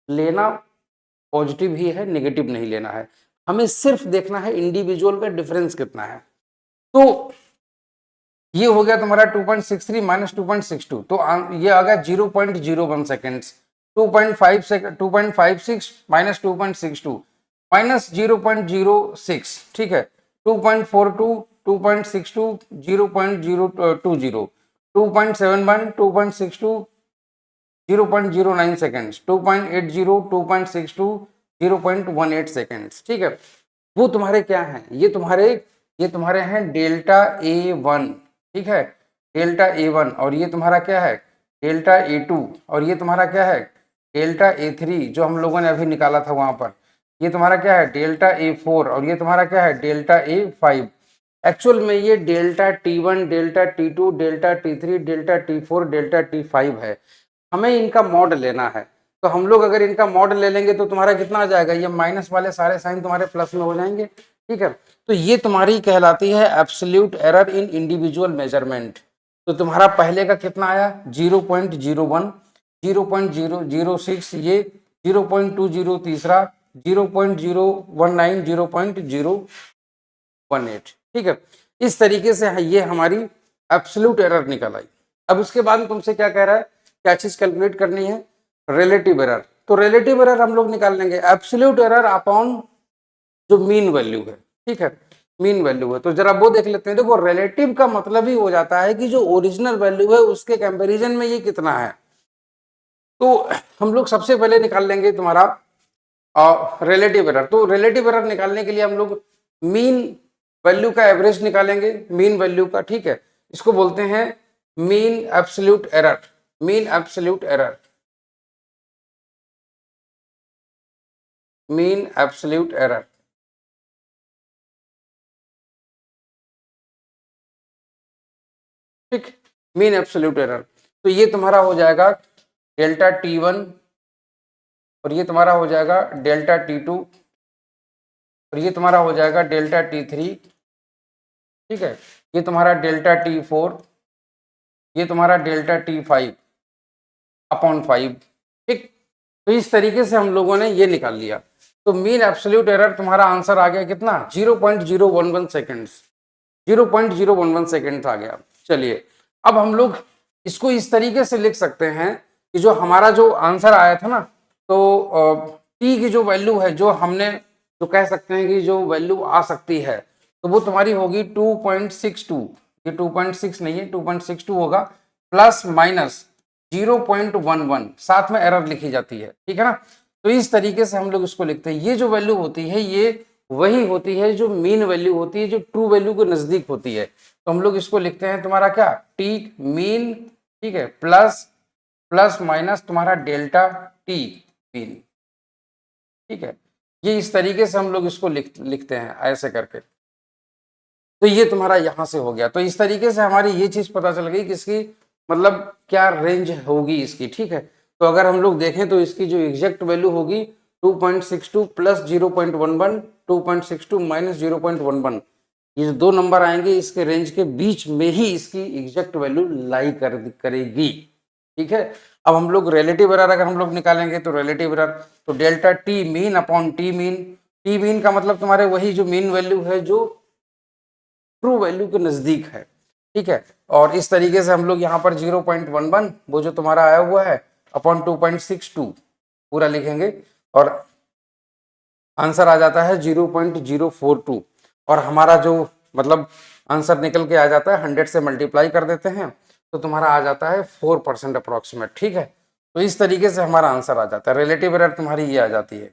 लेना पॉजिटिव ही है, नेगेटिव नहीं लेना है। हमें सिर्फ देखना है इंडिविजुअल का डिफरेंस कितना है। तो ये हो गया तुम्हारा 2.63 माइनस 2.62, तो ये आ गया 0.01 सेकेंड्स। 2.5 सेकंड 2.56 माइनस 2.62 माइनस 0.06, ठीक है। 2.42 2.62 0.020 2.71 2.62 0.09 सेकेंड्स 2.80 2.62 0.18 सेकेंड्स, ठीक है। वो तुम्हारे क्या हैं, ये तुम्हारे हैं डेल्टा A1, ठीक है, डेल्टा A1, और ये तुम्हारा क्या है डेल्टा A2, और ये तुम्हारा क्या है डेल्टा A3 जो हम लोगों ने अभी निकाला था वहां पर, ये तुम्हारा क्या है डेल्टा A4, और ये तुम्हारा क्या है डेल्टा A5। एक्चुअल में ये delta T1 delta T2 delta T3 delta T4 delta T5 है। हमें इनका मॉड लेना है, तो हम लोग अगर इनका मॉड ले लेंगे तो तुम्हारा कितना आ जाएगा, ये माइनस वाले सारे साइन तुम्हारे प्लस में हो जाएंगे, ठीक है। तो ये तुम्हारी कहलाती है absolute error in individual measurement. तो तुम्हारा पहले का कितना आया 0.01 0.006, ये 0.20 तीसरा 0.019 0.018, ठीक है। इस तरीके से ये हमारी एब्सोल्यूट एरर निकल आई। अब उसके बाद तुमसे क्या कह रहा है, क्या चीज कैलकुलेट करनी है, रिलेटिव एरर। तो रिलेटिव एरर हम लोग निकाल लेंगे एब्सोल्यूट एरर अपॉन जो मीन वैल्यू है, ठीक है, मीन वैल्यू है। तो जरा वो देख लेते हैं। देखो रिलेटिव का मतलब ही हो जाता है कि जो ओरिजिनल वैल्यू है उसके कंपैरिजन में ये कितना है। तो हम लोग सबसे पहले निकाल लेंगे तुम्हारा रिलेटिव एरर। तो रिलेटिव एरर निकालने के लिए हम लोग मीन वैल्यू का एवरेज निकालेंगे, मीन वैल्यू का, ठीक है। इसको बोलते हैं mean absolute error, mean absolute error, mean absolute error, ठीक, मीन एब्सोल्यूट एरर। तो ये तुम्हारा हो जाएगा डेल्टा T1, और ये तुम्हारा हो जाएगा डेल्टा T2, और ये तुम्हारा हो जाएगा डेल्टा T3, ठीक है। ये तुम्हारा डेल्टा T4, ये तुम्हारा डेल्टा T5 अपॉन 5, ठीक। तो इस तरीके से हम लोगों ने ये निकाल लिया। तो मीन एब्सोल्यूट एरर तुम्हारा आंसर आ गया कितना 0.011 सेकेंड्स, 0.011 सेकेंड्स आ गया। चलिए अब हम लोग इसको इस तरीके से लिख सकते हैं कि जो हमारा जो आंसर आया था ना, तो टी की जो वैल्यू है, जो हमने जो कह सकते हैं कि जो वैल्यू आ सकती है, तो वो तुम्हारी होगी 2.62, ये 2.6 नहीं है 2.62 होगा, प्लस माइनस 0.11, साथ में एरर लिखी जाती है, ठीक है ना। तो इस तरीके से हम लोग इसको लिखते हैं। ये जो वैल्यू होती है ये वही होती है जो मीन वैल्यू होती है, जो ट्रू वैल्यू के नजदीक होती है। तो हम लोग इसको लिखते हैं तुम्हारा क्या, टी मीन, ठीक है, प्लस प्लस माइनस तुम्हारा डेल्टा टी मीन, ठीक है। ये इस तरीके से हम लोग इसको लिखते हैं ऐसे करके। तो ये तुम्हारा यहां से हो गया। तो इस तरीके से हमारी ये चीज पता चल गई कि इसकी मतलब क्या रेंज होगी इसकी, ठीक है। तो अगर हम लोग देखें तो इसकी जो एग्जैक्ट वैल्यू होगी 2.62 प्लस 0.11, 2.62 माइनस 0.11, ये जो दो नंबर आएंगे इसके रेंज के बीच में ही इसकी एग्जैक्ट वैल्यू लाई करेगी, ठीक है। अब हम लोग रिलेटिव एरर अगर हम लोग निकालेंगे तो रिलेटिव एरर, तो delta T mean upon T mean, T mean का मतलब तुम्हारे वही जो मीन वैल्यू है जो ट्रू वैल्यू के नजदीक है, ठीक है। और इस तरीके से हम लोग यहाँ पर 0.11 वो जो तुम्हारा आया हुआ है अपॉन 2.62 पूरा लिखेंगे और आंसर आ जाता है 0.042। और हमारा जो मतलब आंसर निकल के आ जाता है 100 से मल्टीप्लाई कर देते हैं तो तुम्हारा आ जाता है 4% अप्रोक्सीमेट, ठीक है। तो इस तरीके से हमारा आंसर आ जाता है। रिलेटिव एरर तुम्हारी ये आ जाती है,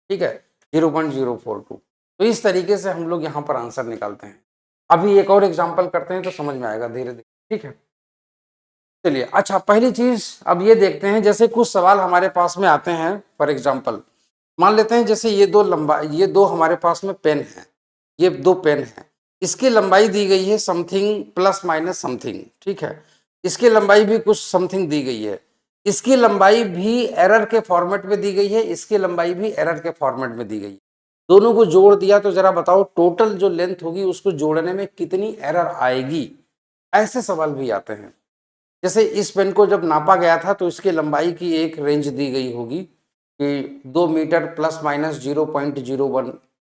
ठीक है, 0.042। तो इस तरीके से हम लोग यहाँ पर आंसर निकालते हैं। अभी एक और एग्जाम्पल करते हैं तो समझ में आएगा धीरे धीरे, ठीक है। चलिए, अच्छा पहली चीज अब ये देखते हैं, जैसे कुछ सवाल हमारे पास में आते हैं। फॉर एग्जाम्पल मान लेते हैं जैसे ये दो हमारे पास में पेन है, ये दो पेन है, इसकी लंबाई दी गई है समथिंग प्लस माइनस समथिंग, ठीक है। इसकी लंबाई भी कुछ समथिंग दी गई है, इसकी लंबाई भी एरर के फॉर्मेट में दी गई है, इसकी लंबाई भी एरर के फॉर्मेट में दी गई है। दोनों को जोड़ दिया तो जरा बताओ टोटल जो लेंथ होगी उसको जोड़ने में कितनी एरर आएगी। ऐसे सवाल भी आते हैं। जैसे इस पेन को जब नापा गया था तो इसकी लंबाई की एक रेंज दी गई होगी कि 2 मीटर प्लस माइनस 0.01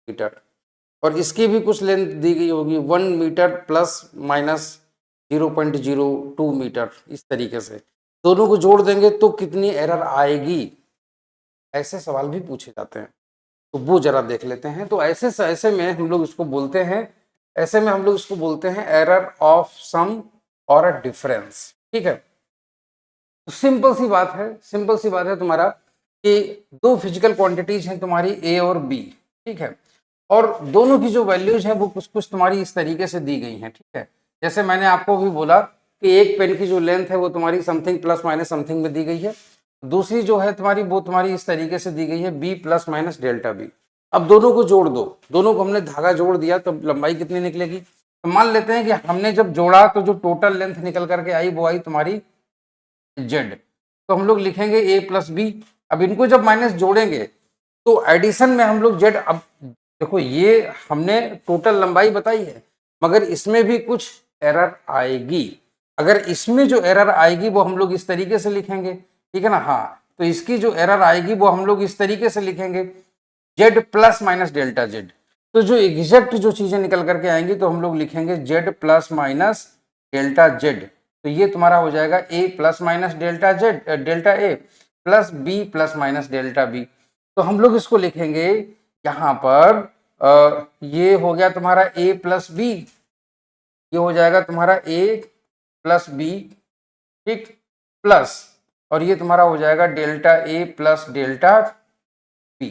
मीटर, और इसकी भी कुछ लेंथ दी गई होगी 1 मीटर प्लस माइनस 0.02 मीटर। इस तरीके से दोनों को जोड़ देंगे तो कितनी एरर आएगी, ऐसे सवाल भी पूछे जाते हैं। तो वो जरा देख लेते हैं। तो ऐसे में हम लोग इसको बोलते हैं, ऐसे में हम लोग इसको बोलते हैं एरर ऑफ सम और अ डिफरेंस, ठीक है। तो सिंपल सी बात है, सिंपल सी बात है तुम्हारा कि दो फिजिकल क्वांटिटीज हैं तुम्हारी ए और बी, ठीक है, और दोनों की जो वैल्यूज हैं वो कुछ कुछ तुम्हारी इस तरीके से दी गई हैं, ठीक है। जैसे मैंने आपको भी बोला कि एक पेन की जो लेंथ है वो तुम्हारी समथिंग प्लस माइनस समथिंग में दी गई है, दूसरी जो है तुम्हारी वो तुम्हारी इस तरीके से दी गई है B plus minus delta B. अब दोनों को जोड़ दो, दोनों को हमने धागा जोड़ दिया तो लंबाई कितनी निकलेगी। तो मान लेते हैं कि हमने जब जोड़ा तो जो टोटल लेंथ निकल करके आई वो आई तुम्हारी जेड। तो हम लोग लिखेंगे ए प्लस बी। अब इनको जब माइनस जोड़ेंगे तो एडिशन में हम लोग जेड, अब देखो ये हमने टोटल लंबाई बताई है मगर इसमें भी कुछ एरर आएगी। अगर इसमें जो एरर आएगी वो हम लोग इस तरीके से लिखेंगे, ठीक है ना। हाँ, तो इसकी जो एरर आएगी वो हम लोग इस तरीके से लिखेंगे Z plus minus delta Z. तो जो एग्जैक्ट जो चीजें निकल करके आएंगी तो हम लोग लिखेंगे Z plus minus delta Z. तो ये तुम्हारा हो जाएगा A plus minus delta Z delta A plus B plus minus delta B. तो हम लोग इसको लिखेंगे यहाँ पर ये हो गया तुम्हारा ए प्लस बी, ये हो जाएगा तुम्हारा ए प्लस बी, ठीक, प्लस और ये तुम्हारा हो जाएगा delta A plus delta B.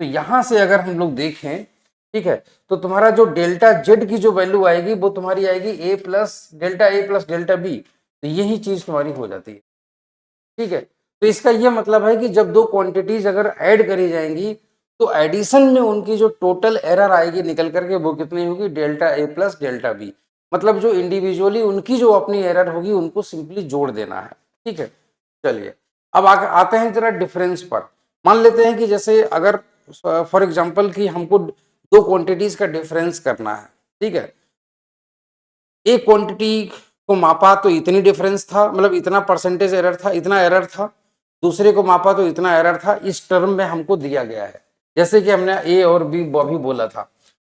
तो यहां से अगर हम लोग देखें, ठीक है, तो तुम्हारा जो डेल्टा जेड की जो वैल्यू आएगी वो तुम्हारी आएगी ए प्लस डेल्टा बी। तो यही चीज तुम्हारी हो जाती है, ठीक है। तो इसका यह मतलब है कि जब दो क्वांटिटीज अगर ऐड करी जाएंगी तो एडिशन में उनकी जो टोटल एरर आएगी निकल करके वो कितनी होगी delta A plus delta B. मतलब जो इंडिविजुअली उनकी जो अपनी एरर होगी उनको सिंपली जोड़ देना है, ठीक है। चलिए अब आते हैं जरा डिफरेंस पर। मान लेते हैं कि जैसे अगर फॉर एग्जांपल कि हमको दो क्वांटिटीज का डिफरेंस करना है, ठीक है। एक क्वांटिटी को मापा तो इतनी डिफरेंस था, मतलब इतना परसेंटेज एरर था, इतना एरर था। दूसरे को मापा तो इतना एरर था। इस टर्म में हमको दिया गया है, जैसे कि हमने ए और बी भी बोला था।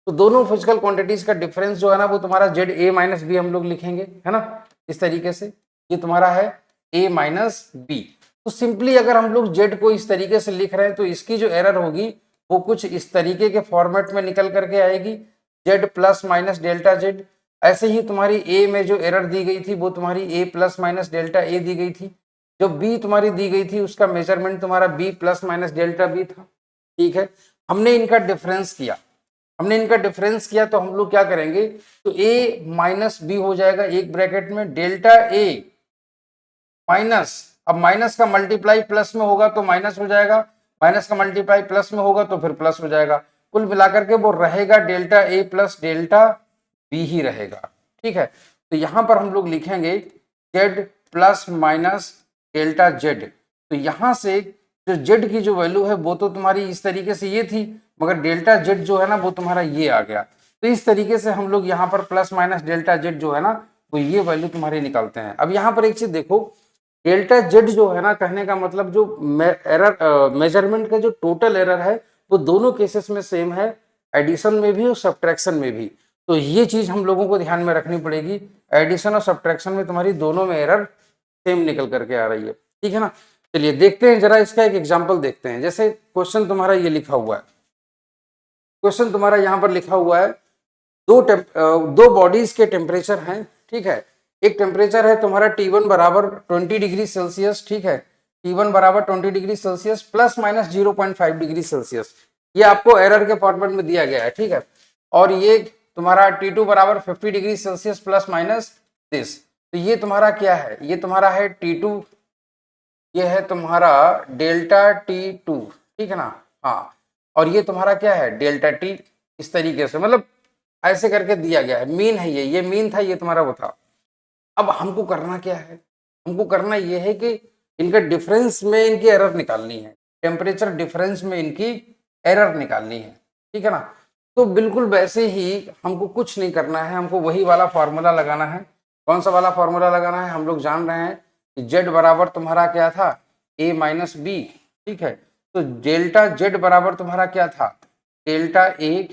तो दोनों फिजिकल क्वांटिटीज का डिफरेंस जो है ना वो तुम्हारा जेड ए माइनस बी हम लोग लिखेंगे, है ना, इस तरीके से। ये तुम्हारा है ए माइनस बी। तो सिंपली अगर हम लोग जेड को इस तरीके से लिख रहे हैं तो इसकी जो एरर होगी वो कुछ इस तरीके के फॉर्मेट में निकल करके आएगी, Z plus minus delta Z. ऐसे ही तुम्हारी ए में जो एरर दी गई थी वो तुम्हारी ए प्लस माइनस डेल्टा ए दी गई थी। जो बी तुम्हारी दी गई थी उसका मेजरमेंट तुम्हारा B plus minus delta B था, ठीक है। हमने इनका डिफरेंस किया, तो हम लोग क्या करेंगे, तो ए माइनस बी हो जाएगा एक ब्रैकेट में, डेल्टा ए माइनस, अब माइनस का मल्टीप्लाई प्लस में होगा तो माइनस हो जाएगा, माइनस का मल्टीप्लाई प्लस में होगा तो फिर प्लस हो जाएगा, कुल मिलाकर के वो रहेगा delta A plus delta B ही रहेगा, ठीक है। तो यहां पर हम लोग लिखेंगे Z plus minus delta Z. तो यहां से जो जेड की जो वैल्यू है वो तो तुम्हारी इस तरीके से ये थी, मगर डेल्टा जेड जो है ना वो तुम्हारा ये आ गया। तो इस तरीके से हम लोग यहाँ पर प्लस माइनस डेल्टा जेड जो है ना वो ये वैल्यू तुम्हारी निकालते हैं। अब यहाँ पर एक चीज देखो, डेल्टा जेड जो है ना, कहने का मतलब जो एरर मेजरमेंट का जो टोटल एरर है वो दोनों केसेस में सेम है, एडिशन में भी और सब्ट्रैक्शन में भी। तो ये चीज हम लोगों को ध्यान में रखनी पड़ेगी, एडिशन और सब्ट्रैक्शन में तुम्हारी दोनों में एरर सेम निकल करके आ रही है, ठीक है ना। चलिए देखते हैं जरा इसका एक एग्जाम्पल देखते हैं। जैसे क्वेश्चन तुम्हारा ये लिखा हुआ है, क्वेश्चन तुम्हारा यहाँ पर लिखा हुआ है दो बॉडीज के टेम्परेचर हैं, ठीक है। एक टेम्परेचर है तुम्हारा T1 बराबर 20 डिग्री सेल्सियस, ठीक है, T1 बराबर 20 degree Celsius plus minus 0.5 degree Celsius, ये आपको एरर के फॉर्मेट में दिया गया है, ठीक है। और ये तुम्हारा T2 बराबर 50 degree Celsius plus minus this. तो ये तुम्हारा क्या है, ये तुम्हारा है T2, ये है तुम्हारा डेल्टा T2, ठीक है ना, हाँ। और ये तुम्हारा क्या है डेल्टा T, इस तरीके से मतलब ऐसे करके दिया गया है, मीन है ये मीन था, ये तुम्हारा वो था। अब हमको करना क्या है, हमको करना ये है कि इनका डिफरेंस में इनकी एरर निकालनी है, टेम्परेचर डिफरेंस में इनकी एरर निकालनी है, ठीक है ना। तो बिल्कुल वैसे ही हमको कुछ नहीं करना है, हमको वही वाला फॉर्मूला लगाना है। कौन सा वाला फॉर्मूला लगाना है, हम लोग जान रहे हैं कि जेड बराबर तुम्हारा क्या था ए माइनस बी, ठीक है। तो डेल्टा जेड बराबर तुम्हारा क्या था delta A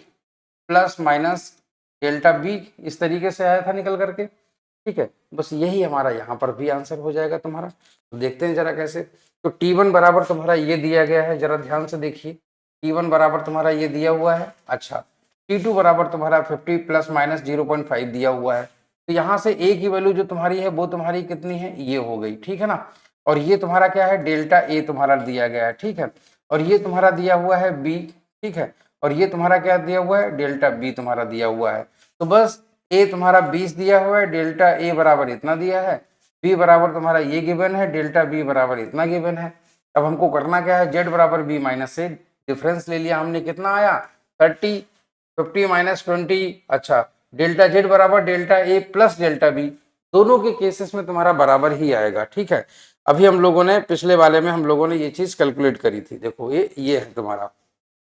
plus minus delta B, इस तरीके से आया था निकल करके, ठीक है। बस यही हमारा यहाँ पर भी आंसर हो जाएगा तुम्हारा। तो देखते हैं जरा कैसे। तो T1 बराबर तुम्हारा ये दिया गया है, जरा ध्यान से देखिए, T1 बराबर तुम्हारा ये दिया हुआ है, अच्छा। T2 बराबर तुम्हारा 50 प्लस माइनस 0.5 दिया हुआ है। तो यहाँ से ए की वैल्यू जो तुम्हारी है वो तुम्हारी कितनी है, ये हो गई, ठीक है ना। और ये तुम्हारा क्या है डेल्टा ए तुम्हारा दिया गया है, ठीक है। और ये तुम्हारा दिया हुआ है बी, ठीक है। और ये तुम्हारा क्या दिया हुआ है डेल्टा बी तुम्हारा दिया हुआ है। तो बस ए तुम्हारा 20 दिया हुआ है, डेल्टा ए बराबर इतना दिया है, बी बराबर तुम्हारा ये गिवन है, डेल्टा बी बराबर इतना गिवन है। अब हमको करना क्या है, जेड बराबर बी माइनस से डिफरेंस ले लिया हमने, कितना आया 30, 50 माइनस 20, अच्छा। डेल्टा जेड बराबर delta A plus delta B, दोनों के केसेस में तुम्हारा बराबर ही आएगा, ठीक है। अभी हम लोगों ने पिछले वाले में हम लोगों ने ये चीज कैलकुलेट करी थी, देखो ये है तुम्हारा,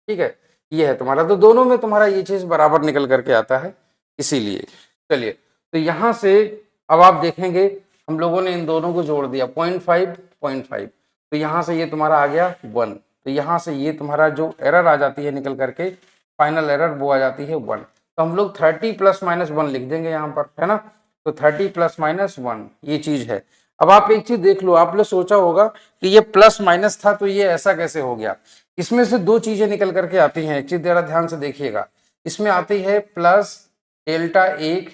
ठीक है, ये है तुम्हारा। तो दोनों में तुम्हारा ये चीज बराबर निकल करके आता है, इसीलिए। चलिए तो यहां से अब आप देखेंगे हम लोगों ने इन दोनों को जोड़ दिया 0.5, तो यहां से ये तुम्हारा आ गया 1। तो यहां से ये तुम्हारा जो एरर आ जाती है निकल करके, फाइनल एरर वो आ जाती है 1। तो हम लोग 30 प्लस माइनस 1 लिख देंगे यहाँ पर, है ना। तो 30 प्लस माइनस 1 ये चीज है। अब आप एक चीज देख लो, आपने सोचा होगा कि ये प्लस माइनस था तो ये ऐसा कैसे हो गया। इसमें से दो चीजें निकल करके आती हैं, एक चीज जरा ध्यान से देखिएगा। इसमें आती है प्लस डेल्टा एक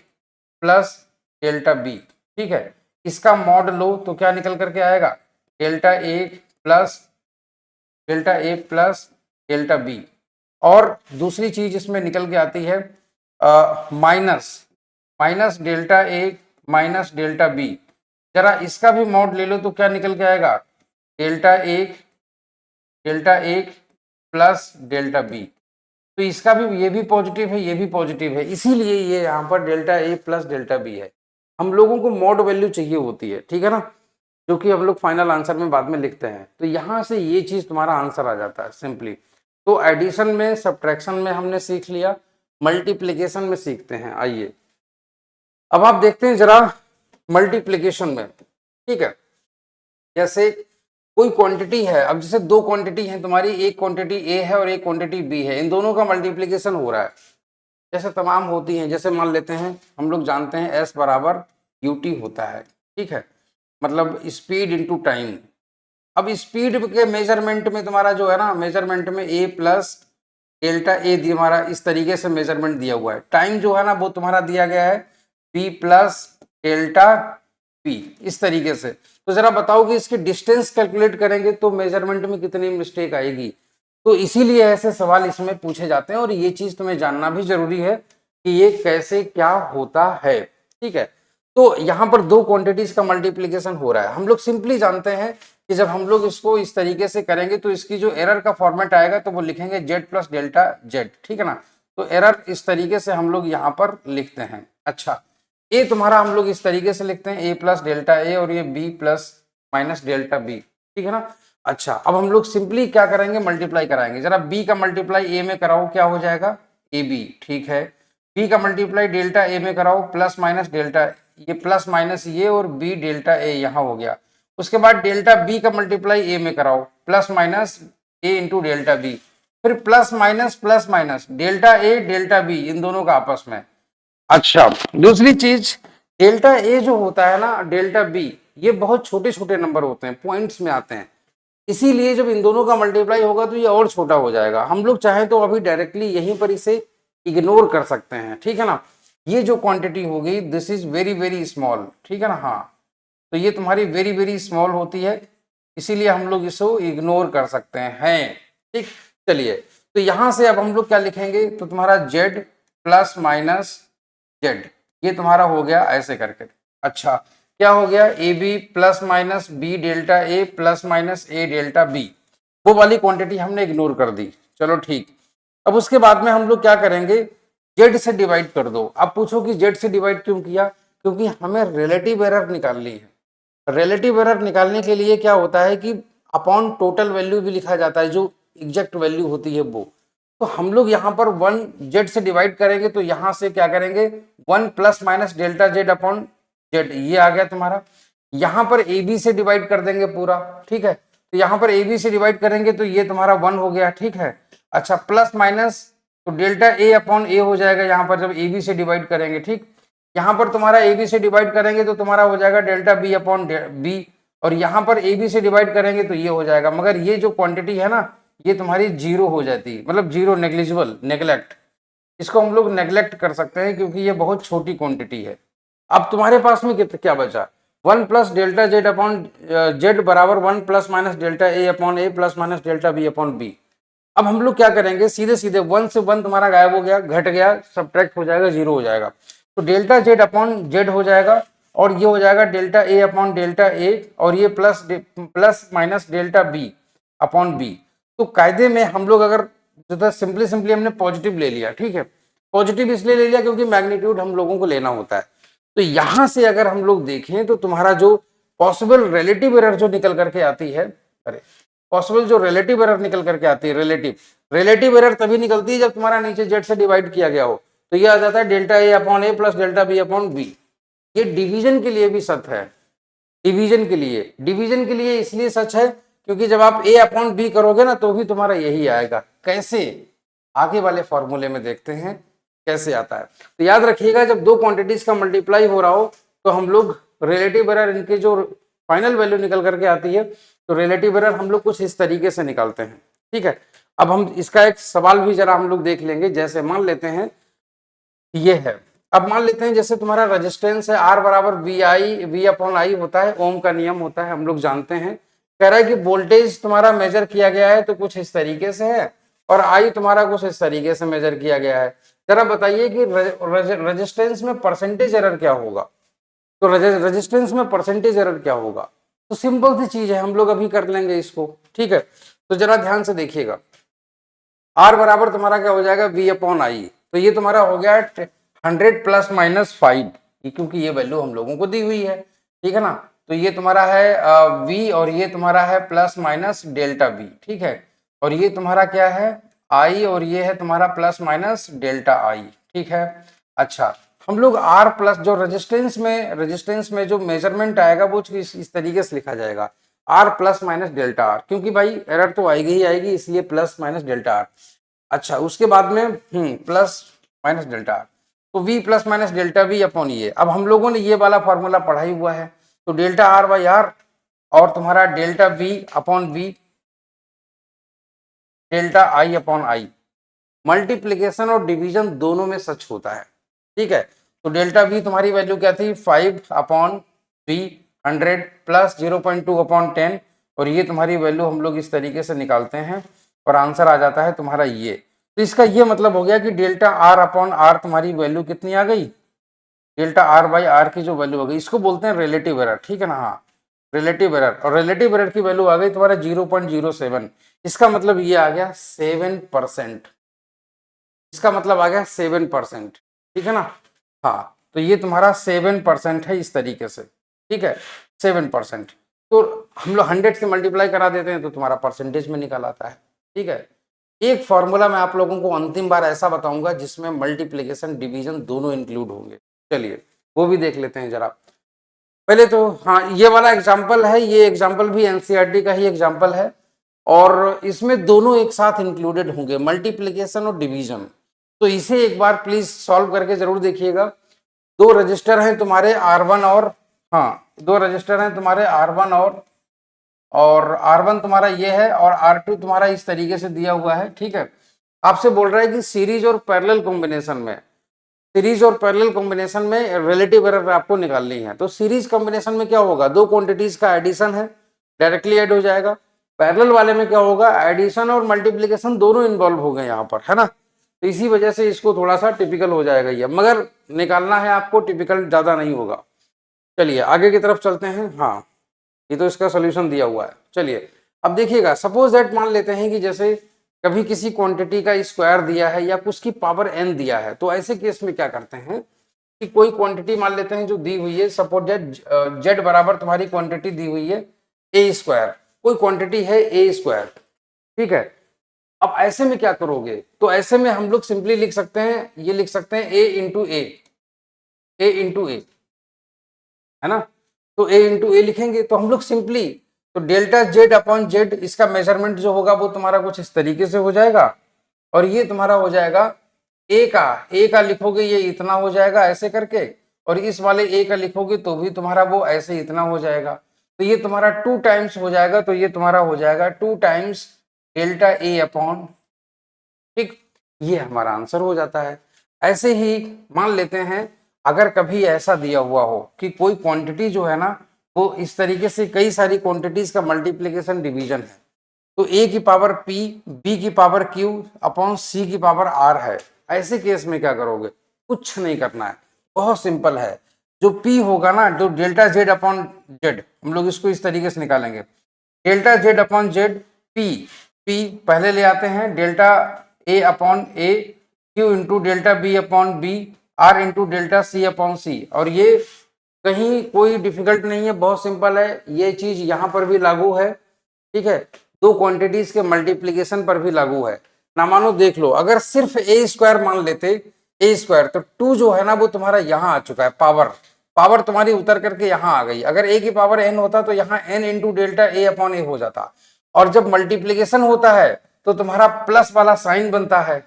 प्लस डेल्टा बी, ठीक है। इसका मॉड लो तो क्या निकल करके आएगा डेल्टा एक प्लस डेल्टा बी। और दूसरी चीज इसमें निकल के आती है माइनस डेल्टा एक माइनस डेल्टा बी। जरा इसका भी मॉड ले लो तो क्या निकल के आएगा डेल्टा एक प्लस डेल्टा बी। तो इसका भी, ये भी पॉजिटिव है, ये भी पॉजिटिव है, इसीलिए ये यहाँ पर delta A plus delta B है। हम लोगों को मॉड वैल्यू चाहिए होती है, ठीक है ना, जो कि हम लोग फाइनल आंसर में बाद में लिखते हैं। तो यहाँ से ये चीज तुम्हारा आंसर आ जाता है सिंपली। तो एडिशन में, सब्ट्रैक्शन में हमने सीख लिया, मल्टीप्लीकेशन में सीखते हैं। आइए अब आप देखते हैं जरा मल्टीप्लीकेशन में, ठीक है। जैसे कोई क्वांटिटी है, अब जैसे दो क्वांटिटी है तुम्हारी, एक क्वांटिटी ए है और एक क्वांटिटी बी है, इन दोनों का मल्टीप्लिकेशन हो रहा है। जैसे तमाम होती हैं, जैसे मान लेते हैं हम लोग जानते हैं एस बराबर यूटी होता है, ठीक है, मतलब स्पीड इनटू टाइम। अब स्पीड के मेजरमेंट में तुम्हारा जो है ना, मेजरमेंट में ए प्लस डेल्टा ए हमारा इस तरीके से मेजरमेंट दिया हुआ है। टाइम जो है ना वो तुम्हारा दिया गया है बी प्लस डेल्टा बी, इस तरीके से। तो जरा बताओ कि इसकी डिस्टेंस कैलकुलेट करेंगे तो मेजरमेंट में कितनी मिस्टेक आएगी। तो इसीलिए ऐसे सवाल इसमें पूछे जाते हैं और ये चीज तुम्हें जानना भी जरूरी है कि ये कैसे क्या होता है। ठीक है, तो यहाँ पर दो क्वांटिटीज का मल्टीप्लीकेशन हो रहा है। हम लोग सिंपली जानते हैं कि जब हम लोग इसको इस तरीके से करेंगे तो इसकी जो एरर का फॉर्मेट आएगा तो वो लिखेंगे जेड प्लस डेल्टा जेड, ठीक है ना। तो एरर इस तरीके से हम लोग यहाँ पर लिखते हैं। अच्छा, ए तुम्हारा हम लोग इस तरीके से लिखते हैं ए प्लस डेल्टा ए और ये B plus minus delta B, ठीक है ना। अच्छा, अब हम लोग सिंपली क्या करेंगे, मल्टीप्लाई कराएंगे। जरा बी का मल्टीप्लाई ए में कराओ, क्या हो जाएगा, ए बी, ठीक है। बी का मल्टीप्लाई डेल्टा ए में कराओ, प्लस माइनस डेल्टा, ये प्लस माइनस ये और बी डेल्टा ए यहाँ हो गया। उसके बाद डेल्टा बी का मल्टीप्लाई ए में कराओ, प्लस माइनस ए इंटू डेल्टा बी, फिर plus minus delta A delta B, इन दोनों का आपस में। अच्छा, दूसरी चीज, डेल्टा ए जो होता है ना, डेल्टा बी, ये बहुत छोटे छोटे नंबर होते हैं, पॉइंट्स में आते हैं, इसीलिए जब इन दोनों का मल्टीप्लाई होगा तो ये और छोटा हो जाएगा। हम लोग चाहें तो अभी डायरेक्टली यहीं पर इसे इग्नोर कर सकते हैं, ठीक है ना। ये जो क्वांटिटी होगी this is very very small, ठीक है ना। हाँ, तो ये तुम्हारी वेरी वेरी स्मॉल होती है, इसीलिए हम लोग इसको इग्नोर कर सकते हैं, ठीक। चलिए, तो यहां से अब हम लोग क्या लिखेंगे, तो तुम्हारा z प्लस माइनस जेड, ये तुम्हारा हो गया ऐसे करके। अच्छा, क्या हो गया, A B plus minus B delta A plus minus A delta B, वो वाली क्वांटिटी हमने इग्नोर कर दी। चलो ठीक, अब उसके बाद में हम लोग क्या करेंगे, जेड से डिवाइड कर दो। अब पूछो कि जेड से डिवाइड क्यों किया, क्योंकि हमें रिलेटिव एरर निकालनी है। रिलेटिव एरर निकालने के लिए क्या होता है कि अपॉन टोटल वैल्यू भी लिखा जाता है, जो एग्जैक्ट वैल्यू होती है वो। तो हम लोग यहाँ पर 1 जेड से डिवाइड करेंगे तो यहाँ से क्या करेंगे, 1 plus minus delta Z upon Z, ये आ गया तुम्हारा। यहाँ पर ए बी से डिवाइड कर देंगे पूरा, ठीक है। तो यहाँ पर ए बी से डिवाइड करेंगे तो ये तुम्हारा 1 हो गया, ठीक है। अच्छा, प्लस माइनस तो डेल्टा ए अपॉन ए हो जाएगा यहाँ पर जब ए बी से डिवाइड करेंगे, ठीक। यहाँ पर तुम्हारा ए बी से डिवाइड करेंगे तो तुम्हारा हो जाएगा डेल्टा बी अपॉन बी, और यहाँ पर ए बी से डिवाइड करेंगे तो ये हो जाएगा। मगर ये जो क्वांटिटी है ना, ये तुम्हारी जीरो हो जाती है, मतलब जीरो, नेग्लिजिबल, नेग्लेक्ट, इसको हम लोग नेग्लेक्ट कर सकते हैं क्योंकि ये बहुत छोटी क्वांटिटी है। अब तुम्हारे पास में क्या बचा, 1 plus delta Z upon Z बराबर 1 plus minus delta A upon A plus minus delta B upon B. अब हम लोग क्या करेंगे, सीधे सीधे 1 से 1 तुम्हारा गायब हो गया, घट गया, सब्ट्रैक्ट हो जाएगा, जीरो हो जाएगा। तो डेल्टा जेड अपॉन जेड हो जाएगा और ये हो जाएगा delta A upon delta A और ये plus minus delta B upon B. तो कायदे में हम लोग अगर जो सिंपली हमने पॉजिटिव ले लिया, ठीक है। पॉजिटिव इसलिए ले लिया क्योंकि मैग्नीट्यूड हम लोगों को लेना होता है। तो यहां से अगर हम लोग देखें तो तुम्हारा जो पॉसिबल रिलेटिव एरर जो निकल करके आती है, अरे पॉसिबल जो रिलेटिव एरर निकल करके आती है, रिलेटिव एरर तभी निकलती है जब तुम्हारा नीचे जेड से डिवाइड किया गया हो। तो ये आ जाता है delta A upon A plus delta B upon B. ये डिवीजन के लिए भी सच है, डिवीजन के लिए इसलिए सच है क्योंकि जब आप ए अपॉन बी करोगे ना तो भी तुम्हारा यही आएगा। कैसे, आगे वाले फॉर्मूले में देखते हैं कैसे आता है। तो याद रखिएगा, जब दो क्वांटिटीज का मल्टीप्लाई हो रहा हो तो हम लोग रिलेटिव एरर, इनके जो फाइनल वैल्यू निकल करके आती है, तो रिलेटिव एरर हम लोग कुछ इस तरीके से निकालते हैं, ठीक है। अब हम इसका एक सवाल भी जरा हम लोग देख लेंगे। जैसे मान लेते हैं ये है, अब मान लेते हैं जैसे तुम्हारा रेजिस्टेंस है R बराबर वी अपॉन आई होता है, ओम का नियम होता है, हम लोग जानते हैं। कह रहा है कि वोल्टेज तुम्हारा मेजर किया गया है तो कुछ इस तरीके से है और आई तुम्हारा कुछ इस तरीके से मेजर किया गया है। जरा बताइए कि रेजिस्टेंस में परसेंटेज एरर क्या होगा, तो रेजिस्टेंस में परसेंटेज एरर क्या होगा। तो सिंपल सी चीज है, हम लोग अभी कर लेंगे इसको, ठीक है। तो जरा ध्यान से देखिएगा, R बराबर तुम्हारा क्या हो जाएगा, V अपॉन आई। तो ये तुम्हारा हो गया 100 प्लस माइनस 5, क्योंकि ये वैल्यू हम लोगों को दी हुई है, ठीक है ना। तो ये तुम्हारा है V और ये तुम्हारा है प्लस माइनस डेल्टा V, ठीक है। और ये तुम्हारा क्या है, I और ये है तुम्हारा प्लस माइनस डेल्टा I, ठीक है। अच्छा, हम लोग R प्लस जो रेजिस्टेंस में जो मेजरमेंट आएगा वो इस तरीके से लिखा जाएगा, R plus minus delta R, क्योंकि भाई एरर तो आएगी ही आएगी, इसलिए प्लस माइनस डेल्टा R। अच्छा, उसके बाद में प्लस माइनस डेल्टा R, तो V plus minus delta V upon ये। अब हम लोगों ने ये वाला फॉर्मूला पढ़ा ही हुआ है, तो डेल्टा R बाई R और तुम्हारा delta V upon V, delta I upon I। Multiplication और डिवीजन दोनों में सच होता है, ठीक है। तो डेल्टा V तुम्हारी वैल्यू क्या थी, 5 अपॉन V 100 प्लस 0.2 अपॉन 10, और ये तुम्हारी वैल्यू हम लोग इस तरीके से निकालते हैं और आंसर आ जाता है तुम्हारा ये। तो इसका ये मतलब हो गया कि डेल्टा आर अपॉन आर तुम्हारी वैल्यू कितनी आ गई, डेल्टा आर बाई आर की जो वैल्यू हो गई, इसको बोलते हैं रिलेटिव एरर, ठीक है ना। हाँ, रिलेटिव एरर, और रिलेटिव एरर की वैल्यू आ गई तुम्हारा 0.07। इसका मतलब ये आ गया 7%, इसका मतलब आ गया 7%, ठीक है ना। हाँ, तो ये तुम्हारा 7% है इस तरीके से, ठीक है, 7%। तो हम लोग 100 से मल्टीप्लाई करा देते हैं तो तुम्हारा परसेंटेज में निकल आता है, ठीक है। एक फॉर्मूला मैं आप लोगों को अंतिम बार ऐसा बताऊंगा जिसमें मल्टीप्लिकेशन डिवीजन दोनों इंक्लूड होंगे, चलिए वो भी देख लेते हैं जरा। पहले तो हाँ, ये वाला एग्जाम्पल है, ये एग्जाम्पल भी एनसीईआरटी का ही एग्जाम्पल है, और इसमें दोनों एक साथ इंक्लूडेड होंगे, मल्टीप्लिकेशन और डिवीजन। तो इसे एक बार प्लीज सॉल्व करके जरूर देखिएगा। दो रजिस्टर हैं तुम्हारे R1 और, हाँ, दो रजिस्टर हैं तुम्हारे R1 और R1 तुम्हारा ये है और R2 तुम्हारा इस तरीके से दिया हुआ है, ठीक है। आपसे बोल रहा है कि सीरीज और पैरेलल कॉम्बिनेशन में, सीरीज और पैरेलल कॉम्बिनेशन में रिलेटिव एरर आपको निकालनी है। तो सीरीज कॉम्बिनेशन में क्या होगा, दो क्वांटिटीज का एडिशन है, डायरेक्टली ऐड हो जाएगा। पैरेलल वाले में क्या होगा, एडिशन और मल्टीप्लिकेशन दोनों इन्वॉल्व हो गए यहाँ पर, है ना। तो इसी वजह से इसको थोड़ा सा टिपिकल हो जाएगा ये, मगर निकालना है आपको, टिपिकल ज्यादा नहीं होगा। चलिए आगे की तरफ चलते हैं। हाँ, ये तो इसका सोल्यूशन दिया हुआ है। चलिए अब देखिएगा, सपोज दैट मान लेते हैं कि जैसे कभी किसी क्वांटिटी का स्क्वायर दिया है या कुछ की पावर n दिया है, तो ऐसे केस में क्या करते हैं कि कोई क्वांटिटी मान लेते हैं जो दी हुई है, सपोज दैट z बराबर तुम्हारी क्वांटिटी दी हुई है a स्क्वायर, कोई क्वांटिटी है a स्क्वायर, ठीक है। अब ऐसे में क्या करोगे, तो ऐसे में हम लोग सिंपली लिख सकते हैं, ये लिख सकते हैं a इंटू ए, है ना। तो a इंटू ए लिखेंगे तो हम लोग सिंपली, तो डेल्टा जेड अपॉन जेड, इसका मेजरमेंट जो होगा वो तुम्हारा कुछ इस तरीके से हो जाएगा, और ये तुम्हारा हो जाएगा ए का लिखोगे ये इतना हो जाएगा ऐसे करके, और इस वाले ए का लिखोगे तो भी तुम्हारा वो ऐसे इतना हो जाएगा। तो ये तुम्हारा 2 टाइम्स हो जाएगा, तो ये तुम्हारा हो जाएगा 2 टाइम्स डेल्टा ए अपॉन, ठीक, ये हमारा आंसर हो जाता है। ऐसे ही मान लेते हैं अगर कभी ऐसा दिया हुआ हो कि कोई क्वांटिटी जो है ना वो इस तरीके से कई सारी क्वांटिटीज का मल्टीप्लिकेशन डिवीजन है, तो a की पावर p, b की पावर q अपॉन c की पावर r है। ऐसे केस में क्या करोगे, कुछ नहीं करना है, बहुत सिंपल है। जो p होगा ना, जो डेल्टा जेड अपॉन जेड, हम लोग इसको इस तरीके से निकालेंगे, delta Z upon Z, p पहले ले आते हैं, delta a upon a, q into delta b upon b, r into delta c upon c। और ये कहीं कोई डिफिकल्ट नहीं है, बहुत सिंपल है, ये चीज यहाँ पर भी लागू है, ठीक है, दो क्वांटिटीज के मल्टीप्लिकेशन पर भी लागू है ना। मानो देख लो, अगर सिर्फ ए स्क्वायर मान लेते, ए स्क्वायर, तो 2 जो है ना वो तुम्हारा यहाँ आ चुका है, पावर तुम्हारी उतर करके यहाँ आ गई। अगर ए की पावर n होता तो यहाँ n into delta A upon ए हो जाता, और जब मल्टीप्लीकेशन होता है तो तुम्हारा प्लस वाला साइन बनता है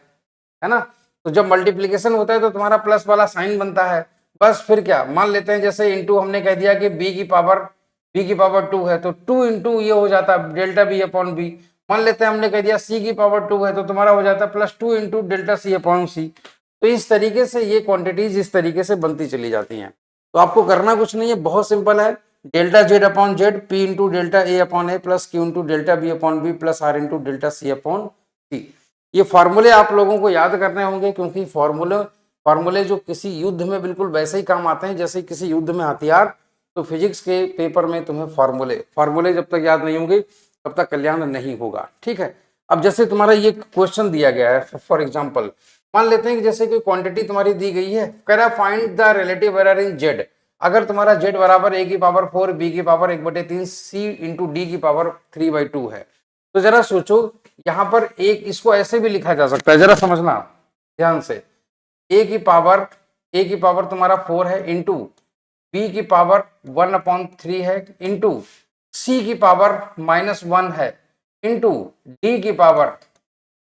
ना। तो जब मल्टीप्लीकेशन होता है तो तुम्हारा प्लस वाला साइन बनता है। बस फिर क्या मान लेते हैं, जैसे इंटू हमने कह दिया कि b की पावर 2 है, तो 2 इंटू ये हो जाता है डेल्टा b अपॉन बी। मान लेते हैं हमने कह दिया c की पावर 2 है, तो तुम्हारा हो जाता है plus 2 into delta c upon C. तो इस तरीके से ये क्वांटिटीज इस तरीके से बनती चली जाती हैं। तो आपको करना कुछ नहीं है, बहुत सिंपल है, delta Z upon Z, P into delta A upon A plus Q into delta B upon B plus R into delta C upon C. ये फॉर्मूले आप लोगों को याद करने होंगे, क्योंकि फॉर्मूले जो किसी युद्ध में बिल्कुल वैसे ही काम आते हैं जैसे किसी युद्ध में हथियार। तो फिजिक्स के पेपर में तुम्हें फॉर्मूले जब तक याद नहीं होंगे तब तक कल्याण नहीं होगा, ठीक है। अब जैसे तुम्हारा ये क्वेश्चन दिया गया है, फॉर एग्जाम्पल मान लेते हैं कि जैसे कोई क्वांटिटी तुम्हारी दी गई है, कह रहा find the relative error in Z. अगर तुम्हारा जेड बराबर ए की पावर 4, बी की पावर 1/3, सी इंटू डी की पावर 3/2 है, तो जरा सोचो यहाँ पर एक, इसको ऐसे भी लिखा जा सकता है, जरा समझना ध्यान से, ए की पावर तुम्हारा 4 है, इंटू बी की पावर 1/3 है, इंटू सी की पावर -1 है, इंटू डी की पावर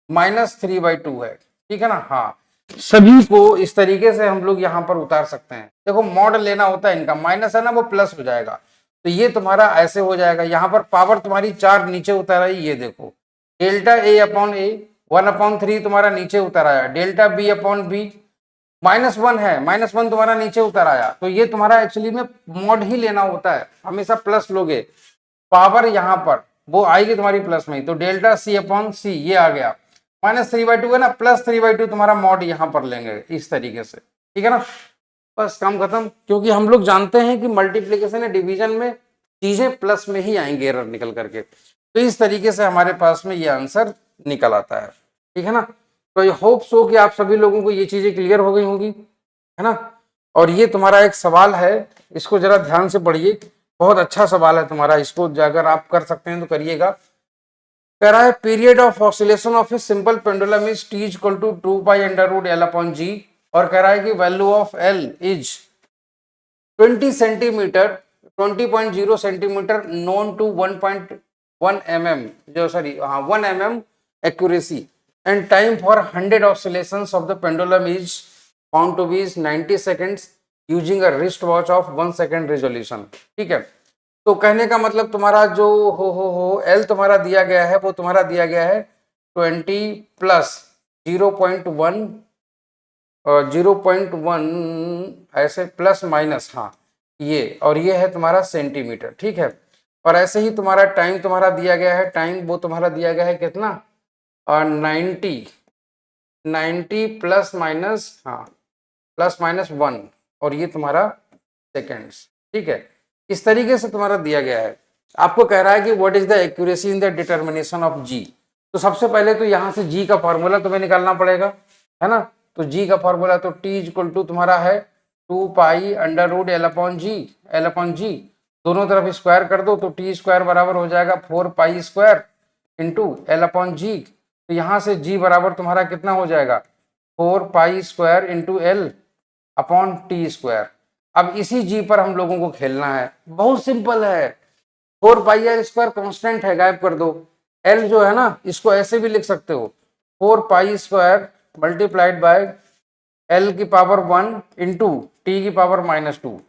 -3/2 है, ठीक है ना। हाँ, सभी को इस तरीके से हम लोग यहाँ पर उतार सकते हैं। देखो मॉड लेना होता है, इनका माइनस है ना वो प्लस हो जाएगा, तो ये तुम्हारा ऐसे हो जाएगा। यहाँ पर पावर तुम्हारी 4 नीचे उतर आई, ये देखो डेल्टा ए अपॉन ए 1/3 तुम्हारा नीचे उतर आया, डेल्टा बी अपॉन बी -1 है, -1 तुम्हारा नीचे उतर आया, तो ये तुम्हारा एक्चुअली में मॉड ही लेना होता है, हमेशा प्लस लोगे, पावर यहाँ पर वो आएगी तुम्हारी प्लस में, तो डेल्टा सी अपॉन सी ये आ गया, -3/2 है ना, +3/2 तुम्हारा मॉड यहाँ पर लेंगे इस तरीके से, ठीक है ना, बस काम खत्म। क्योंकि हम लोग जानते हैं कि मल्टीप्लीकेशन या डिवीजन में चीजें प्लस में ही आएंगे एरर निकल करके, तो इस तरीके से हमारे पास में ये आंसर निकल आता है, ठीक है ना। तो आई होप सो कि आप सभी लोगों को ये चीजें क्लियर हो गई होंगी, है ना। और ये तुम्हारा एक सवाल है, इसको जरा ध्यान से पढ़िए, बहुत अच्छा सवाल है तुम्हारा, इसको अगर आप कर सकते हैं तो करिएगा। कह रहा है period of oscillation of a simple pendulum is T equal to 2π√L/G, और कह रहा है कि value of L is 20 centimetre 20.0 centimetre known to 1.1 mm, जो सॉरी हाँ 1 mm accuracy, and time for 100 oscillations of the pendulum is found to be 90 seconds using a wrist watch of 1 second resolution, ठीक है। तो कहने का मतलब तुम्हारा जो हो एल तुम्हारा दिया गया है, वो तुम्हारा दिया गया है 20 प्लस 0.1 ऐसे प्लस माइनस, हाँ ये, और ये है तुम्हारा सेंटीमीटर, ठीक है। और ऐसे ही तुम्हारा टाइम तुम्हारा दिया गया है, टाइम वो तुम्हारा दिया गया है कितना, और 90 प्लस माइनस, हाँ +-1, और ये तुम्हारा सेकेंड्स, ठीक है। इस तरीके से तुम्हारा दिया गया है। आपको कह रहा है कि what is the accuracy in the determination of G. तो सबसे पहले तो यहाँ से जी का फॉर्मूला तुम्हें निकालना पड़ेगा, है ना। तो जी का फॉर्मूला तो टी इक्वल टू तुम्हारा है 2π√L/G, L/G दोनों तरफ स्क्वायर कर दो, तो टी स्क्वायर बराबर हो जाएगा 4π² इंटू L/G। तो यहाँ से जी बराबर तुम्हारा कितना हो जाएगा 4π² इंटू L/T²। अब इसी जी पर हम लोगों को खेलना है, बहुत सिंपल है, 4πr² कांस्टेंट है, गायब कर दो, L जो है ना इसको ऐसे भी लिख सकते हो 4π² मल्टीप्लाइड बाय L की पावर 1 इंटू टी की पावर -2।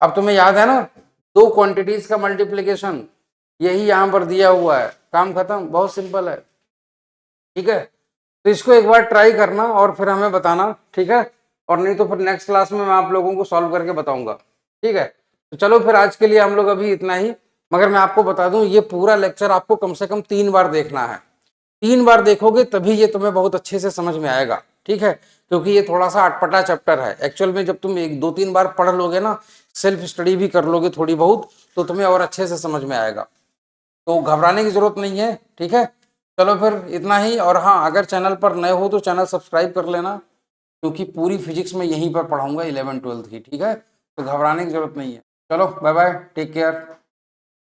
अब तुम्हें याद है ना दो क्वांटिटीज का मल्टीप्लीकेशन, यही यहाँ पर दिया हुआ है, काम खत्म, बहुत सिंपल है, ठीक है। तो इसको एक बार ट्राई करना और फिर हमें बताना, ठीक है, और नहीं तो फिर नेक्स्ट क्लास में मैं आप लोगों को सॉल्व करके बताऊंगा, ठीक है। तो चलो फिर आज के लिए हम लोग अभी इतना ही, मगर मैं आपको बता दूं ये पूरा लेक्चर आपको कम से कम 3 बार देखना है, 3 बार देखोगे तभी ये तुम्हें बहुत अच्छे से समझ में आएगा, ठीक है। क्योंकि ये थोड़ा सा अटपटा चैप्टर है एक्चुअल में, जब तुम 1-2-3 बार पढ़ लोगे ना, सेल्फ स्टडी भी कर लोगे थोड़ी बहुत, तो तुम्हें और अच्छे से समझ में आएगा, तो घबराने की जरूरत नहीं है, ठीक है। चलो फिर इतना ही, और हाँ अगर चैनल पर नए हो तो चैनल सब्सक्राइब कर लेना, क्योंकि पूरी फिजिक्स में यहीं पर पढ़ाऊंगा 11th-12th की, ठीक है। तो घबराने की जरूरत नहीं है। चलो बाय बाय, टेक केयर।